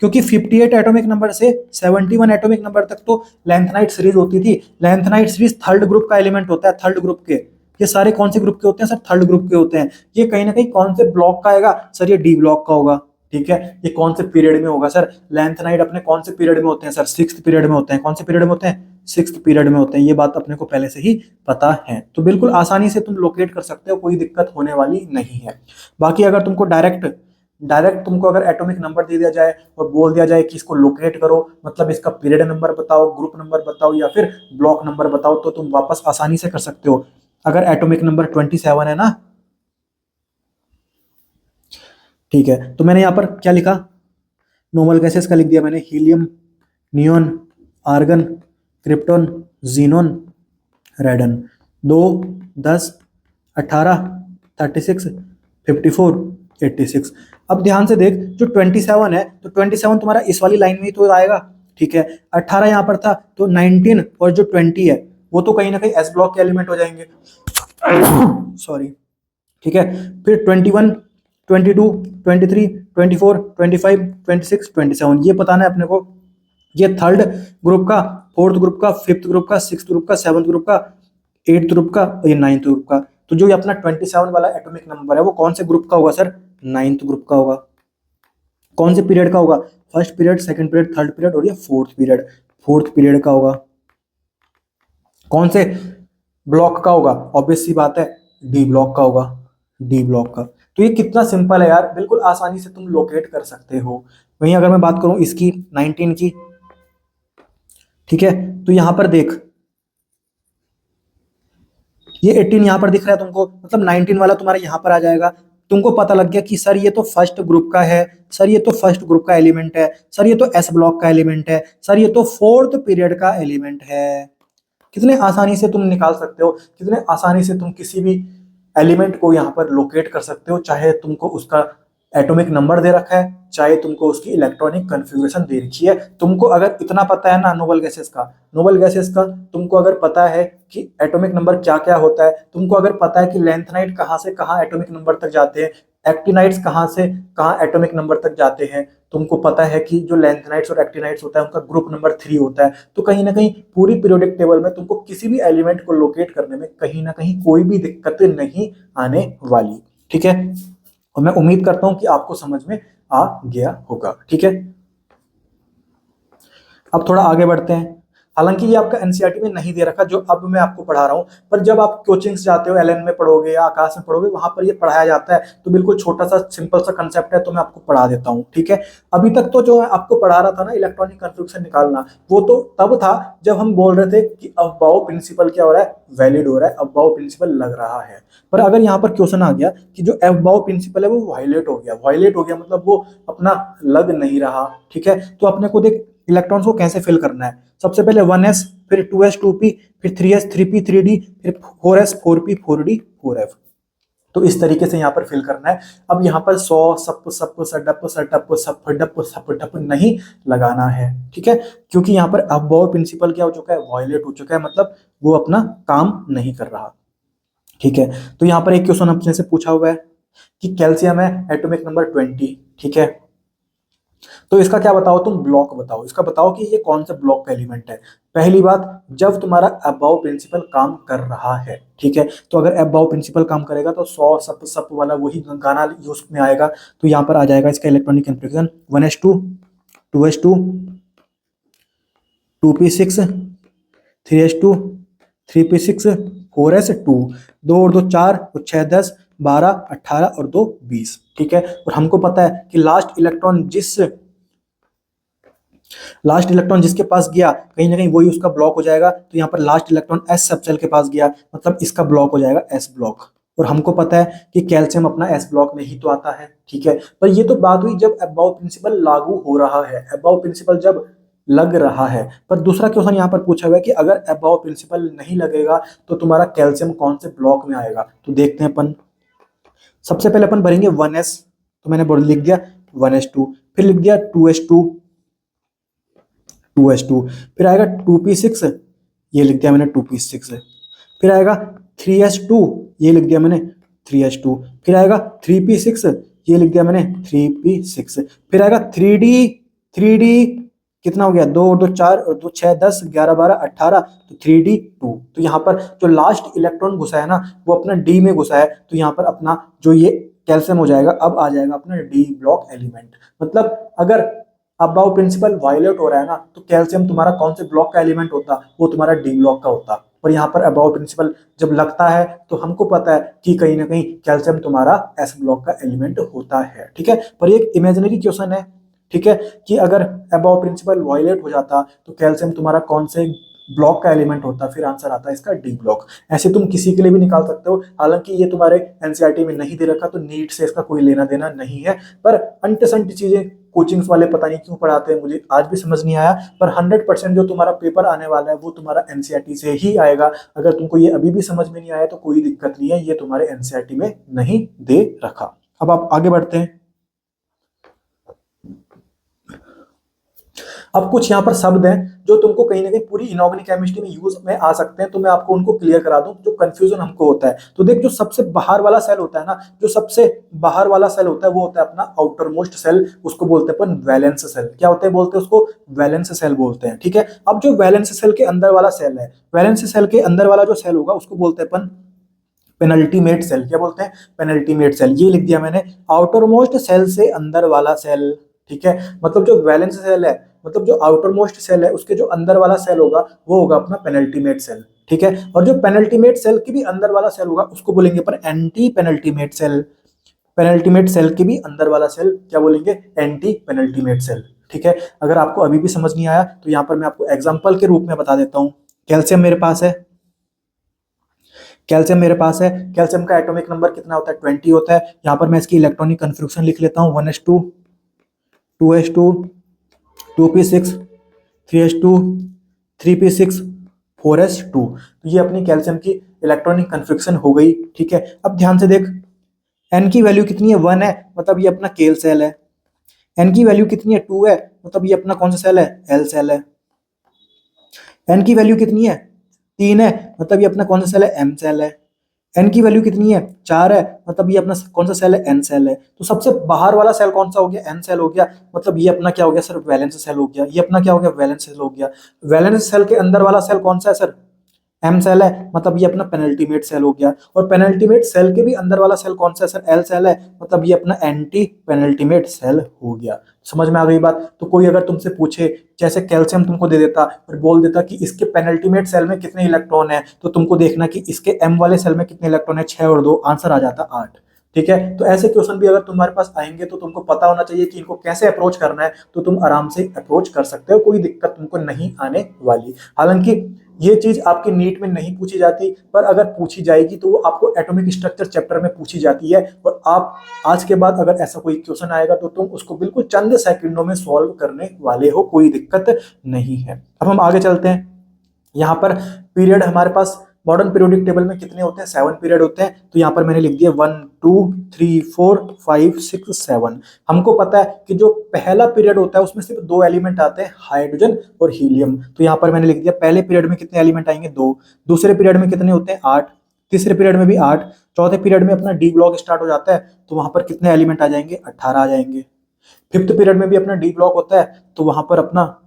क्योंकि 58 एटॉमिक नंबर से 71 एटॉमिक नंबर तक तो लेंथनाइड सीरीज होती थी। लेंथनाइड सीरीज थर्ड ग्रुप का एलिमेंट होता है, थर्ड ग्रुप के। ये सारे कौन से ग्रुप के होते हैं सर? थर्ड ग्रुप के होते हैं। ये कहीं ना कहीं कौन से ब्लॉक का आएगा सर? ये डी ब्लॉक का होगा। ठीक है, ये कौन से पीरियड में होगा सर? लेंथनाइड अपने कौन से पीरियड में होते हैं सर? 6th पीरियड में होते हैं। कौन से पीरियड में होते हैं? 6th पीरियड में होते हैं। ये बात अपने को पहले से ही पता है, तो बिल्कुल आसानी से तुम लोकेट कर सकते हो, कोई दिक्कत होने वाली नहीं है। बाकी अगर तुमको डायरेक्ट तुमको अगर एटॉमिक नंबर दे दिया जाए और बोल दिया जाए कि इसको लोकेट करो, मतलब इसका पीरियड नंबर बताओ, ग्रुप नंबर बताओ या फिर ब्लॉक नंबर बताओ, तो तुम वापस आसानी से कर सकते हो। अगर एटॉमिक नंबर 27 है ना, ठीक है, तो मैंने यहाँ पर क्या लिखा? नॉर्मल गैसेस का लिख दिया मैंने, helium, neon, argon, krypton, xenon, radon. 2, 10, 18, 36, 54, 86। अब ध्यान से देख, जो 27 है, तो 27 तुम्हारा इस वाली लाइन में ही तो आएगा। ठीक है, 18 यहाँ पर था, तो 19 और जो 20 है वो तो कहीं ना कहीं एस ब्लॉक के एलिमेंट हो जाएंगे। सॉरी। ठीक है, फिर 21, 22, 23, 24, 25, 26, 27, ये बताना है अपने को। ये थर्ड ग्रुप का, फोर्थ ग्रुप का, फिफ्थ ग्रुप का, सिक्स्थ ग्रुप का, सेवंथ ग्रुप का, एट्थ ग्रुप का और ये 9th ग्रुप का। तो जो ये अपना 27 वाला एटॉमिक नंबर है वो कौन से ग्रुप का होगा सर? 9th ग्रुप का होगा। कौन से पीरियड का होगा? First period, second period, third period और ये फोर्थ पीरियड का होगा। कौन से ब्लॉक का होगा? ऑब्वियस सी बात है, डी ब्लॉक का होगा, डी ब्लॉक का। तो ये कितना सिंपल है यार, बिल्कुल आसानी से तुम लोकेट कर सकते हो। वहीं अगर मैं बात करूं इसकी 19 की, ठीक है, तो यहां पर देख, ये 18 यहां पर दिख रहा है तुमको, मतलब 19 वाला तुम्हारा यहां पर आ जाएगा। तुमको पता लग गया कि सर ये तो फर्स्ट ग्रुप का है, सर ये तो फर्स्ट ग्रुप का एलिमेंट है, सर ये तो एस ब्लॉक का एलिमेंट है, सर ये तो फोर्थ पीरियड का एलिमेंट है। कितने आसानी से तुम निकाल सकते हो, कितने आसानी से तुम किसी भी एलिमेंट को यहाँ पर लोकेट कर सकते हो, चाहे तुमको उसका एटॉमिक नंबर दे रखा है, चाहे तुमको उसकी इलेक्ट्रॉनिक कन्फिग्रेशन दे रखी है। तुमको अगर इतना पता है ना नोबल गैसेस का तुमको अगर पता है कि एटॉमिक नंबर क्या क्या होता है, तुमको अगर पता है कि लेंथनाइड कहाँ से कहाँ एटॉमिक नंबर तक जाते हैं, एक्टिनाइड्स कहाँ से कहाँ एटॉमिक नंबर तक जाते हैं, तुमको पता है कि जो लेंथनाइड्स और एक्टिनाइड्स होता है उनका ग्रुप नंबर 3 होता है, तो कहीं ना कहीं पूरी पीरियोडिक टेबल में तुमको किसी भी एलिमेंट को लोकेट करने में कहीं ना कहीं कोई भी दिक्कत नहीं आने वाली। ठीक है, और मैं उम्मीद करता हूं कि आपको समझ में आ गया होगा। ठीक है, अब थोड़ा आगे बढ़ते हैं। हालांकि ये आपका एनसीईआरटी में नहीं दे रखा जो अब मैं आपको पढ़ा रहा हूं, पर जब आप कोचिंग्स जाते हो, एलएन में पढ़ोगे या आकाश में पढ़ोगे, वहां पर ये पढ़ाया जाता है। तो बिल्कुल छोटा सा सिंपल सा कंसेप्ट है, तो मैं आपको पढ़ा देता हूं। ठीक है, अभी तक तो जो आपको पढ़ा रहा था ना इलेक्ट्रॉनिक कन्फिग्रेशन निकालना, वो तो तब था जब हम बोल रहे थे कि अबाव प्रिंसिपल क्या हो रहा है, वैलिड हो रहा है, अबाव प्रिंसिपल लग रहा है। पर अगर यहाँ पर क्वेश्चन आ गया कि जो अबाव प्रिंसिपल है वो वायलेट हो गया मतलब वो अपना लग नहीं रहा। ठीक है, तो अपने को देख इलेक्ट्रॉन्स को कैसे फिल करना है। सबसे पहले 1s, फिर 2s 2p, फिर 3s 3p 3d, फिर 4s 4p 4d 4f। तो इस तरीके से यहाँ पर फिल करना है। अब यहाँ पर सौ सप सप सडप सटप सप डप सप डप नहीं लगाना है, ठीक है, क्योंकि यहाँ पर अबव प्रिंसिपल क्या हो चुका है, वायलेट हो चुका है, मतलब वो अपना काम नहीं कर रहा, ठीक है। तो यहाँ पर एक क्वेश्चन अपने से पूछा हुआ है कि कैल्शियम है एटॉमिक नंबर 20, ठीक है, तो इसका क्या बताओ, तुम ब्लॉक बताओ, इसका बताओ कि ये कौन सा ब्लॉक का एलिमेंट है। पहली बात, जब तुम्हारा अबाव प्रिंसिपल काम कर रहा है, ठीक है, तो अगर अबाव प्रिंसिपल काम करेगा तो 100 सप सप वाला वही गाना यूज में आएगा। तो यहाँ पर आ जाएगा इसका electronic configuration 1s2 2s2 2p6 3s2 3p6 4s2, 2 और 2 4 और 6 10 12 18 और 2 20, ठीक है। और हमको पता है कि लास्ट इलेक्ट्रॉन जिसके पास गया कहीं ना कहीं वही उसका ब्लॉक हो जाएगा। तो यहाँ पर लास्ट इलेक्ट्रॉन एस सबसेल के पास गया, मतलब इसका ब्लॉक हो जाएगा एस ब्लॉक। और हमको पता है कि कैल्शियम अपना एस ब्लॉक में ही तो आता है, ठीक है। पर ये तो बात हुई जब अबाव प्रिंसिपल लागू हो रहा है, अबाव प्रिंसिपल जब लग रहा है। पर दूसरा क्वेश्चन यहाँ पर पूछा हुआ है कि अगर अबाव प्रिंसिपल नहीं लगेगा तो तुम्हारा कैल्शियम कौन से ब्लॉक में आएगा। तो देखते हैं अपन, सबसे पहले अपन भरेंगे 1s, तो मैंने बोर्ड लिख दिया 1s2, फिर लिख दिया 2s2 2s2, फिर आएगा 2p6, ये लिख दिया मैंने 2p6, फिर आएगा 3s2, ये लिख दिया मैंने 3s2, फिर आएगा 3p6, ये लिख दिया मैंने 3p6, फिर आएगा 3d कितना हो गया, 2 और 2 4 और 2 6 10 11 12 18, तो 3d2। तो यहाँ पर जो लास्ट इलेक्ट्रॉन घुसा है ना वो अपना डी में घुसा है, तो यहाँ पर अपना जो ये कैल्शियम हो जाएगा, अब आ जाएगा अपना डी ब्लॉक एलिमेंट। मतलब अगर अबाव प्रिंसिपल वायलेट हो रहा है ना तो कैल्शियम तुम्हारा कौन से ब्लॉक का एलिमेंट होता, वो तुम्हारा डी ब्लॉक का होता। और यहाँ पर अबाव प्रिंसिपल जब लगता है तो हमको पता है कि कहीं ना कहीं कैल्शियम तुम्हारा एस ब्लॉक का एलिमेंट होता है, ठीक है। पर ये एक इमेजिनरी क्वेश्चन है, ठीक है, कि अगर अबाव प्रिंसिपल वायलेट हो जाता तो कैल्शियम तुम्हारा कौन से ब्लॉक का एलिमेंट होता, फिर आंसर आता है इसका डी ब्लॉक। ऐसे तुम किसी के लिए भी निकाल सकते हो, हालांकि ये तुम्हारे एनसीईआरटी में नहीं दे रखा तो नीट से इसका कोई लेना देना नहीं है। पर अंट संट चीजें कोचिंग्स वाले पता नहीं क्यों पढ़ाते हैं, मुझे आज भी समझ नहीं आया। पर 100% जो तुम्हारा पेपर आने वाला है वो तुम्हारा एनसीईआरटी से ही आएगा। अगर तुमको ये अभी भी समझ में नहीं आया तो कोई दिक्कत नहीं है, ये तुम्हारे एनसीईआरटी में नहीं दे रखा। अब आप आगे बढ़ते हैं। अब कुछ यहाँ पर शब्द हैं जो तुमको कहीं ना कहीं पूरी इनऑर्गेनिक केमिस्ट्री में यूज में आ सकते हैं, तो मैं आपको उनको क्लियर करा दूं जो कंफ्यूजन हमको होता है। तो देख, जो सबसे बाहर वाला सेल होता है ना, जो सबसे बाहर वाला सेल होता है वो होता है अपना आउटर मोस्ट सेल, उसको बोलते हैं अपन वैलेंस सेल। क्या होते हैं, बोलते हैं उसको वैलेंस सेल बोलते हैं, ठीक है। अब जो वैलेंस सेल के अंदर वाला सेल है, वैलेंस सेल के अंदर वाला जो सेल होगा उसको बोलते हैं अपन पेनल्टीमेट सेल। क्या बोलते हैं, पेनल्टीमेट सेल। ये लिख दिया मैंने, आउटर मोस्ट सेल से अंदर वाला सेल, ठीक है। मतलब जो वैलेंस सेल है, मतलब जो आउटर मोस्ट सेल है उसके जो अंदर वाला सेल होगा वो होगा अपना पेनल्टीमेट सेल, ठीक है। और जो पेनल्टीमेट सेल के भी अंदर वाला सेल होगा उसको बोलेंगे पर anti penultimate shell. Penultimate shell के भी अंदर वाला सेल क्या बोलेंगे, एंटी पेनल्टीमेट सेल, ठीक है। अगर आपको अभी भी समझ नहीं आया तो यहाँ पर मैं आपको एग्जाम्पल के रूप में बता देता हूँ। कैल्शियम मेरे पास है, कैल्शियम मेरे पास है, कैल्शियम का एटॉमिक नंबर कितना होता है, 20 होता है। यहाँ पर मैं इसकी इलेक्ट्रॉनिक कन्फिग्रेशन लिख लेता हूँ, 1s2 2s2 2p6 3s2 3p6 4s2। तो ये अपनी कैल्शियम की इलेक्ट्रॉनिक कन्फिग्रेशन हो गई, ठीक है। अब ध्यान से देख, n की वैल्यू कितनी है, 1 है, मतलब ये अपना केल सेल है। n की वैल्यू कितनी है, 2 है, मतलब ये अपना कौन सा सेल है, एल सेल है। n की वैल्यू कितनी है, 3 है, मतलब ये अपना कौन सा सेल है, एम सेल है। n की वैल्यू कितनी है, 4 है, मतलब ये अपना कौन सा सेल है, एन सेल है। तो सबसे बाहर वाला सेल कौन सा हो गया, एन सेल हो गया, मतलब ये अपना क्या हो गया सर, वैलेंस सेल हो गया। ये अपना क्या हो गया, वैलेंस सेल हो गया। वैलेंस सेल के अंदर वाला सेल कौन सा है सर, एम सेल है, मतलब ये अपना पेनल्टीमेट सेल हो गया। और पेनल्टीमेट सेल के भी अंदर वाला सेल कौन सा है सर, एल सेल है, मतलब ये अपना एंटी पेनल्टीमेट सेल हो गया। समझ में आ गई बात। तो कोई अगर तुमसे पूछे, जैसे कैल्शियम तुमको दे देता और बोल देता कि इसके पेनल्टीमेट सेल में कितने इलेक्ट्रॉन है, तो तुमको देखना कि इसके एम वाले सेल में कितने इलेक्ट्रॉन है, 6 और 2, आंसर आ जाता 8, ठीक है। तो ऐसे क्वेश्चन भी अगर तुम्हारे पास आएंगे तो तुमको पता होना चाहिए कि इनको कैसे अप्रोच करना है, तो तुम आराम से अप्रोच कर सकते हो, कोई दिक्कत तुमको नहीं आने वाली। हालांकि ये चीज आपकी नीट में नहीं पूछी जाती, पर अगर पूछी जाएगी तो वो आपको एटॉमिक स्ट्रक्चर चैप्टर में पूछी जाती है। और आप आज के बाद अगर ऐसा कोई क्वेश्चन आएगा तो तुम उसको बिल्कुल चंद सेकंडों में सॉल्व करने वाले हो, कोई दिक्कत नहीं है। अब हम आगे चलते हैं। यहाँ पर पीरियड हमारे पास मॉडर्न पीरियोडिक टेबल में कितने होते हैं? 7 पीरियड होते हैं। तो यहाँ पर मैंने लिख दिया 1 2 3 4 5 6 7। हमको पता है कि जो पहला पीरियड होता है उसमें सिर्फ 2 एलिमेंट आते हैं, हाइड्रोजन और हीलियम। तो यहाँ पर मैंने लिख दिया पहले पीरियड में कितने एलिमेंट आएंगे? 2। दूसरे पीरियड में कितने होते हैं? 8। तीसरे पीरियड में भी 8। चौथे पीरियड में अपना डी ब्लॉक स्टार्ट हो जाता है, तो वहां पर कितने एलिमेंट आ जाएंगे? 18 आ जाएंगे। फिफ्थ पीरियड में भी अपना डी ब्लॉक होता है, तो वहां पर अपना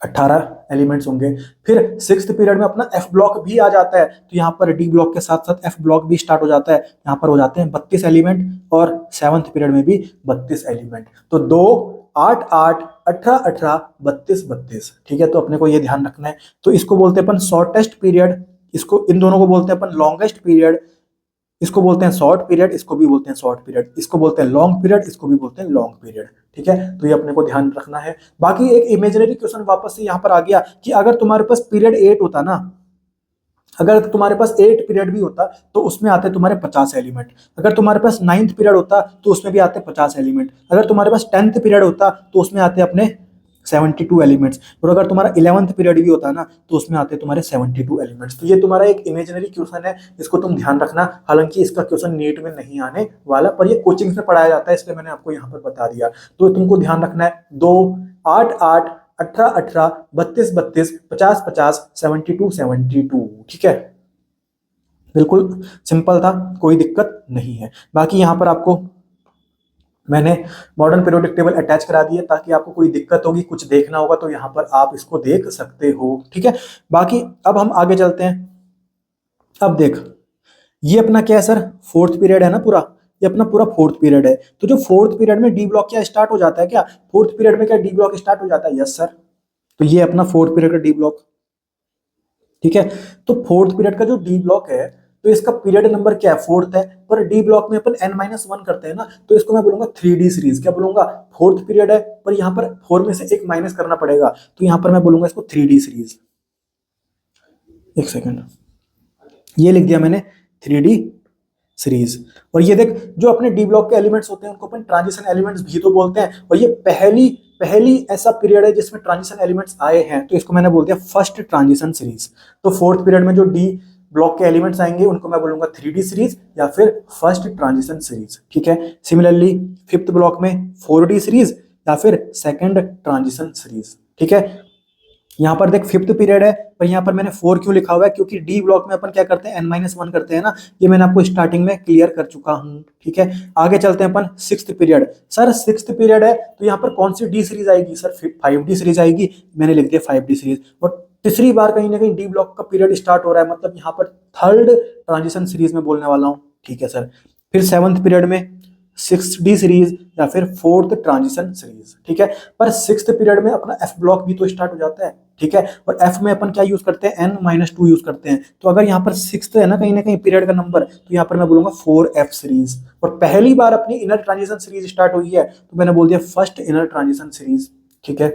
18 एलिमेंट्स होंगे। फिर सिक्स्थ पीरियड में अपना एफ ब्लॉक भी आ जाता है, तो यहाँ पर डी ब्लॉक के साथ साथ एफ ब्लॉक भी स्टार्ट हो जाता है। यहाँ पर हो जाते हैं 32 एलिमेंट, और सेवंथ पीरियड में भी 32 एलिमेंट। तो 2 8 8 18 18 32 32। ठीक है, तो अपने को ये ध्यान रखना है। तो इसको बोलते हैं अपन शॉर्टेस्ट पीरियड, इसको इन दोनों को बोलते हैं अपन लॉन्गेस्ट पीरियड। इसको बोलते हैं शॉर्ट पीरियड, इसको भी बोलते हैं शॉर्ट पीरियड। इसको बोलते हैं लॉन्ग पीरियड, इसको भी बोलते हैं लॉन्ग पीरियड। ठीक है, तो ये अपने को ध्यान रखना है। बाकी एक इमेजिनरी क्वेश्चन वापस से यहाँ पर आ गया कि अगर तुम्हारे पास पीरियड 8 होता ना, अगर तुम्हारे पास 8 पीरियड भी होता तो उसमें आते तुम्हारे 50 एलिमेंट। अगर तुम्हारे पास 9th पीरियड होता तो उसमें भी आते 50 एलिमेंट। अगर तुम्हारे पास 10th पीरियड होता तो उसमें आते अपने 72 एलिमेंट्स। और अगर तुम्हारा 11th पीरियड भी होता ना तो उसमें आते तुम्हारे 72 एलिमेंट्स। तो ये तुम्हारा एक इमेजिनरी क्वेश्चन है, इसको तुम ध्यान रखना। हालांकि इसका क्वेश्चन नीट में नहीं आने वाला, पर ये कोचिंग में पढ़ाया जाता है, इसलिए मैंने आपको यहाँ पर बता दिया। तो तुमको ध्यान रखना है 2 8 8 18 18 32 32 50 50 72 72। ठीक है, बिल्कुल सिंपल था, कोई दिक्कत नहीं है। बाकी यहाँ पर आपको मैंने मॉडर्न पीरियोडिक टेबल अटैच करा दिया, ताकि आपको कोई दिक्कत होगी, कुछ देखना होगा तो यहाँ पर आप इसको देख सकते हो। ठीक है, बाकी अब हम आगे चलते हैं। अब देख, ये अपना क्या है सर? 4th पीरियड है ना पूरा, ये अपना पूरा 4th पीरियड है। तो जो 4th पीरियड में डी ब्लॉक क्या स्टार्ट हो जाता है? क्या 4th पीरियड में क्या डी ब्लॉक स्टार्ट हो जाता है? Yes sir. तो ये अपना 4th पीरियड का डी ब्लॉक। ठीक है, तो 4th पीरियड का जो डी ब्लॉक है, तो इसका पीरियड नंबर क्या है? 4th है। पर डी ब्लॉक में अपन n-1 करते हैं ना, तो इसको मैं बोलूंगा 3D सीरीज। क्या बोलूंगा? 4th पीरियड है, पर यहाँ पर 4 में से एक माइनस करना पड़ेगा, तो यहाँ पर मैं बोलूंगा इसको 3D सीरीज। एक सेकंड, ये लिख दिया मैंने 3D सीरीज। और ये देख, जो अपने डी ब्लॉक के एलिमेंट्स होते हैं उनको अपन ट्रांजिशन एलिमेंट्स भी तो बोलते हैं, और ये पहली ऐसा पीरियड है जिसमें ट्रांजिशन एलिमेंट्स आए हैं, तो इसको मैंने बोल दिया फर्स्ट ट्रांजिशन सीरीज। तो 4th पीरियड में जो डी ब्लॉक के एलिमेंट्स आएंगे उनको मैं बोलूंगा 3D सीरीज या फिर फर्स्ट ट्रांजिशन सीरीज। ठीक है, सिमिलरली 5th ब्लॉक में 4D सीरीज या फिर सेकंड ट्रांजिशन सीरीज। ठीक है, यहाँ पर देख 5th पीरियड है, पर यहाँ पर मैंने 4 क्यों लिखा हुआ है? क्योंकि डी ब्लॉक में अपन क्या करते हैं? n-1 करते हैं ना, ये मैंने आपको स्टार्टिंग में क्लियर कर चुका हूँ। ठीक है, आगे चलते हैं अपन 6th period. Sir 6th period है, तो यहाँ पर कौन सी डी सीरीज आएगी? सर 5D सीरीज आएगी, मैंने लिख दिया 5D सीरीज। और तीसरी बार कहीं ना कहीं डी ब्लॉक का पीरियड स्टार्ट हो रहा है, मतलब यहाँ पर थर्ड ट्रांजिशन सीरीज में बोलने वाला हूँ। ठीक है सर, फिर 7th पीरियड में 6D सीरीज या फिर 4th ट्रांजिशन सीरीज। ठीक है, पर 6th पीरियड में अपना एफ ब्लॉक भी तो स्टार्ट हो जाता है। ठीक है, और एफ में अपन क्या यूज करते हैं? n-2 यूज करते हैं। तो अगर यहाँ पर 6th है ना कहीं पीरियड का नंबर, तो यहाँ पर मैं बोलूंगा 4F सीरीज। और पहली बार अपनी इनर ट्रांजिशन सीरीज स्टार्ट हुई है, तो मैंने बोल दिया फर्स्ट इनर ट्रांजिशन सीरीज। ठीक है,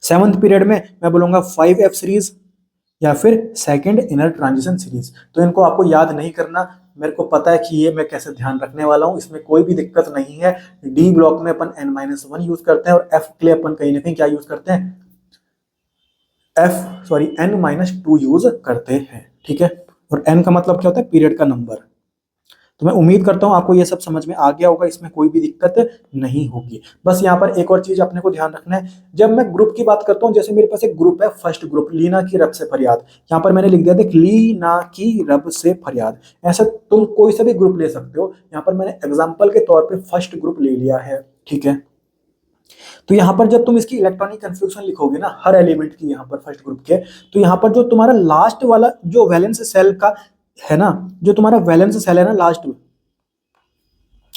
7th पीरियड में मैं बोलूंगा 5F सीरीज या फिर सेकंड इनर ट्रांजिशन सीरीज। तो इनको आपको याद नहीं करना, मेरे को पता है कि ये मैं कैसे ध्यान रखने वाला हूँ, इसमें कोई भी दिक्कत नहीं है। डी ब्लॉक में अपन n-1 यूज करते हैं, और एफ के लिए अपन कहीं ना कहीं क्या यूज करते हैं? n-2 यूज करते हैं। ठीक है, और n का मतलब क्या होता है? पीरियड का नंबर। तो मैं उम्मीद करता हूं आपको ये सब समझ में आ गया होगा, इसमें कोई भी दिक्कत नहीं होगी। बस यहाँ पर एक और चीज अपने को ध्यान रखना है, जब मैं ग्रुप की बात करता हूँ, जैसे मेरे पास एक ग्रुप है फर्स्ट ग्रुप, लीना की रब से फरियाद। यहाँ पर मैंने लिख दिया देख, लीना की रब से फरियाद। ऐसा तुम कोई सा भी ग्रुप ले सकते हो, यहाँ पर मैंने एग्जाम्पल के तौर पर फर्स्ट ग्रुप ले लिया है। ठीक है, तो यहाँ पर जब तुम इसकी इलेक्ट्रॉनिक कन्फ्यूजन लिखोगे ना हर एलिमेंट की, यहाँ पर फर्स्ट ग्रुप के, तो यहाँ पर जो तुम्हारा लास्ट वाला जो वैलेंस सेल का है ना, जो तुम्हारा वैलेंस सेल है ना लास्ट में,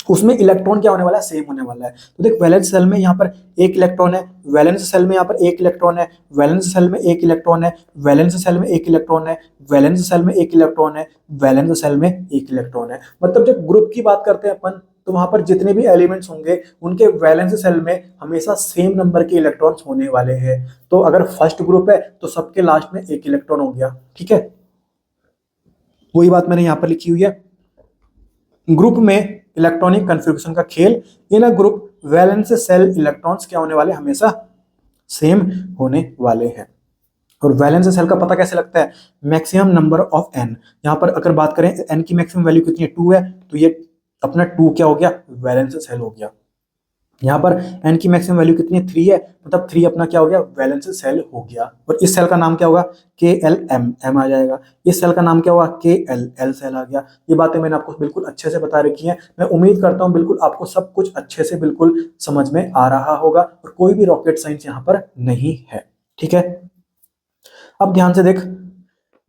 उसमें इलेक्ट्रॉन क्या होने वाला है? सेम होने वाला है। तो देख, वैलेंस सेल में यहाँ पर एक इलेक्ट्रॉन है, वैलेंस सेल में यहाँ पर एक इलेक्ट्रॉन है, वैलेंस सेल में एक इलेक्ट्रॉन है, वैलेंस सेल में एक इलेक्ट्रॉन है, वैलेंस सेल में एक इलेक्ट्रॉन है, वैलेंस सेल में एक इलेक्ट्रॉन है। मतलब जब ग्रुप की बात करते हैं अपन, तो वहां पर जितने भी एलिमेंट्स होंगे उनके वैलेंस सेल में हमेशा सेम नंबर के इलेक्ट्रॉन्स होने वाले हैं। तो अगर फर्स्ट ग्रुप है तो सबके लास्ट में एक इलेक्ट्रॉन हो गया, ठीक है। वही बात मैंने यहां पर लिखी हुई है, ग्रुप में इलेक्ट्रॉनिक कन्फिग्रेशन का खेल। In a group valence shell electrons क्या होने वाले, हमेशा सेम होने वाले हैं। और वैलेंस सेल का पता कैसे लगता है, मैक्सिमम नंबर ऑफ एन। यहां पर अगर बात करें एन की मैक्सिमम वैल्यू कितनी है, 2 है, तो ये अपना 2 क्या हो गया, वैलेंस सेल हो गया। यहाँ पर एन की मैक्सिमम वैल्यू कितनी है, 3 है, मतलब 3 अपना क्या हो गया, वैलेंस सेल हो गया। और इस सेल का नाम क्या होगा, के एल एम, एम आ जाएगा। इस सेल का नाम क्या होगा, के एल, एल सेल आ गया। ये बातें मैंने आपको बिल्कुल अच्छे से बता रखी हैं। मैं उम्मीद करता हूँ बिल्कुल आपको सब कुछ अच्छे से बिल्कुल समझ में आ रहा होगा और कोई भी रॉकेट साइंस यहाँ पर नहीं है, ठीक है। अब ध्यान से देख,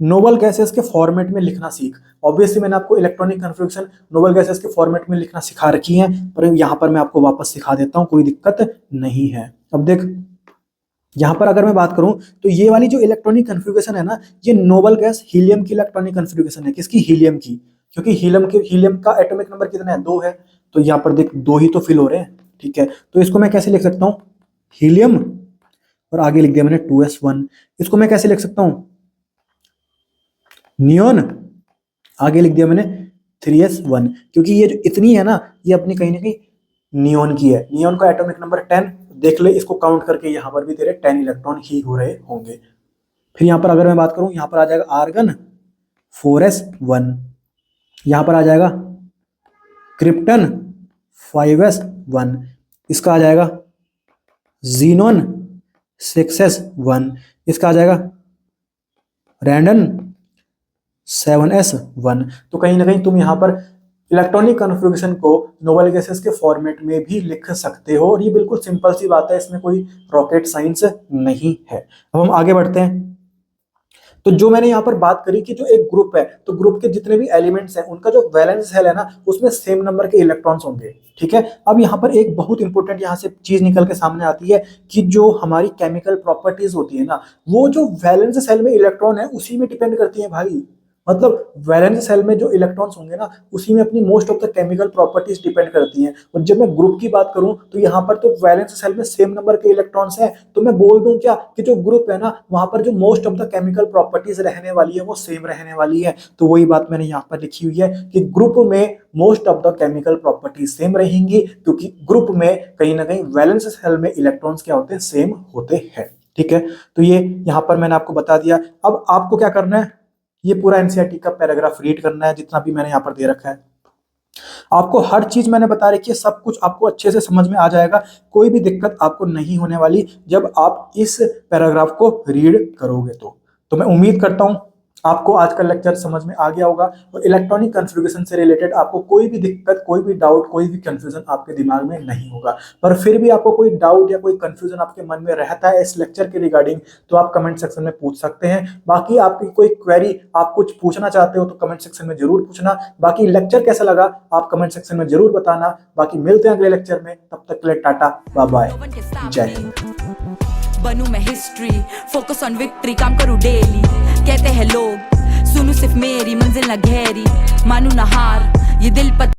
नोबल गैसेस के फॉर्मेट में लिखना सीख। ऑब्वियसली मैंने आपको इलेक्ट्रॉनिक कन्फिग्रेशन नोबल गैसेस के फॉर्मेट में लिखना सिखा रखी है, पर यहां पर मैं आपको वापस सिखा देता हूं, कोई दिक्कत नहीं है। अब देख, यहां पर अगर मैं बात करूं तो ये वाली जो इलेक्ट्रॉनिक कन्फिग्रेशन है ना, ये नोबल गैस हीलियम की इलेक्ट्रॉनिक कन्फिग्रेशन है। किसकी, हीलियम की, क्योंकि हीलियम का एटॉमिक नंबर कितना है, 2 है। तो यहां पर देख 2 ही तो फिल हो रहे हैं, ठीक है। तो इसको मैं कैसे लिख सकता हूं, हीलियम और आगे लिख दिया मैंने 2s1। इसको मैं कैसे लिख सकता हूं, नियोन, आगे लिख दिया मैंने 3s1, क्योंकि ये जो इतनी है ना, ये अपनी कहीं ना कहीं नियोन की है। नियोन का एटॉमिक नंबर 10, देख ले इसको काउंट करके यहां पर भी तेरे 10 इलेक्ट्रॉन ही हो रहे होंगे। फिर यहां पर अगर मैं बात करूं, यहां पर आ जाएगा आर्गन 4s1, यहां पर आ जाएगा क्रिप्टन 5s1, इसका आ जाएगा जीनोन 6s1, इसका आ जाएगा रैंडन 7s1। तो कहीं ना कहीं तुम यहां पर इलेक्ट्रॉनिक कन्फिग्रेशन को नोबल गैसेस के फॉर्मेट में भी लिख सकते हो, और ये बिल्कुल सिंपल सी बात है, इसमें कोई रॉकेट साइंस नहीं है। अब हम आगे बढ़ते हैं। तो जो मैंने यहाँ पर बात करी कि जो एक ग्रुप है, तो ग्रुप के जितने भी एलिमेंट्स हैं उनका जो वैलेंस सेल है ना, उसमें सेम नंबर के इलेक्ट्रॉन्स होंगे, ठीक है। अब यहाँ पर एक बहुत इंपॉर्टेंट यहाँ से चीज निकल के सामने आती है कि जो हमारी केमिकल प्रॉपर्टीज होती है ना, वो जो वैलेंस सेल में इलेक्ट्रॉन है उसी में डिपेंड करती है भाई। मतलब वैलेंस सेल में जो इलेक्ट्रॉन्स होंगे ना, उसी में अपनी most of the chemical properties depend करती हैं। और जब मैं ग्रुप की बात करूं तो यहाँ पर तो वैलेंस सेल में सेम नंबर के इलेक्ट्रॉन्स हैं, तो मैं बोल दूं क्या कि जो ग्रुप है ना, वहां पर जो most of the chemical properties रहने वाली है वो सेम रहने वाली है। तो वही बात मैंने यहाँ पर लिखी हुई है कि ग्रुप में most of the chemical properties same रहेंगी, क्योंकि ग्रुप में कहीं ना कहीं वैलेंस सेल में इलेक्ट्रॉन्स क्या होते हैं, सेम होते हैं, ठीक है। तो ये यहाँ पर मैंने आपको बता दिया। अब आपको क्या करना है, ये पूरा एनसीईआरटी का पैराग्राफ रीड करना है, जितना भी मैंने यहाँ पर दे रखा है। आपको हर चीज मैंने बता रखी है, सब कुछ आपको अच्छे से समझ में आ जाएगा, कोई भी दिक्कत आपको नहीं होने वाली जब आप इस पैराग्राफ को रीड करोगे। तो मैं उम्मीद करता हूं आपको आज का लेक्चर समझ में आ गया होगा, और इलेक्ट्रॉनिक कन्फिग्रेशन से रिलेटेड आपको कोई भी दिक्कत, कोई भी डाउट, कोई भी कंफ्यूजन आपके दिमाग में नहीं होगा। पर फिर भी आपको कोई डाउट या कोई कंफ्यूजन आपके मन में रहता है इस लेक्चर के रिगार्डिंग, तो आप कमेंट सेक्शन में पूछ सकते हैं। बाकी आपकी कोई क्वेरी, आप कुछ पूछना चाहते हो तो कमेंट सेक्शन में जरूर पूछना। बाकी लेक्चर कैसा लगा आप कमेंट सेक्शन में जरूर बताना। बाकी मिलते हैं अगले लेक्चर में, तब तक के लिए टाटा बाय बाय, जय हिंद। बनूं मैं हिस्ट्री, फोकस ऑन विक्ट्री, काम करूं डेली। कहते हैं लोग सुनूं सिर्फ मेरी मंजिल ना गहरी, मानूं ना हार, ये दिल पर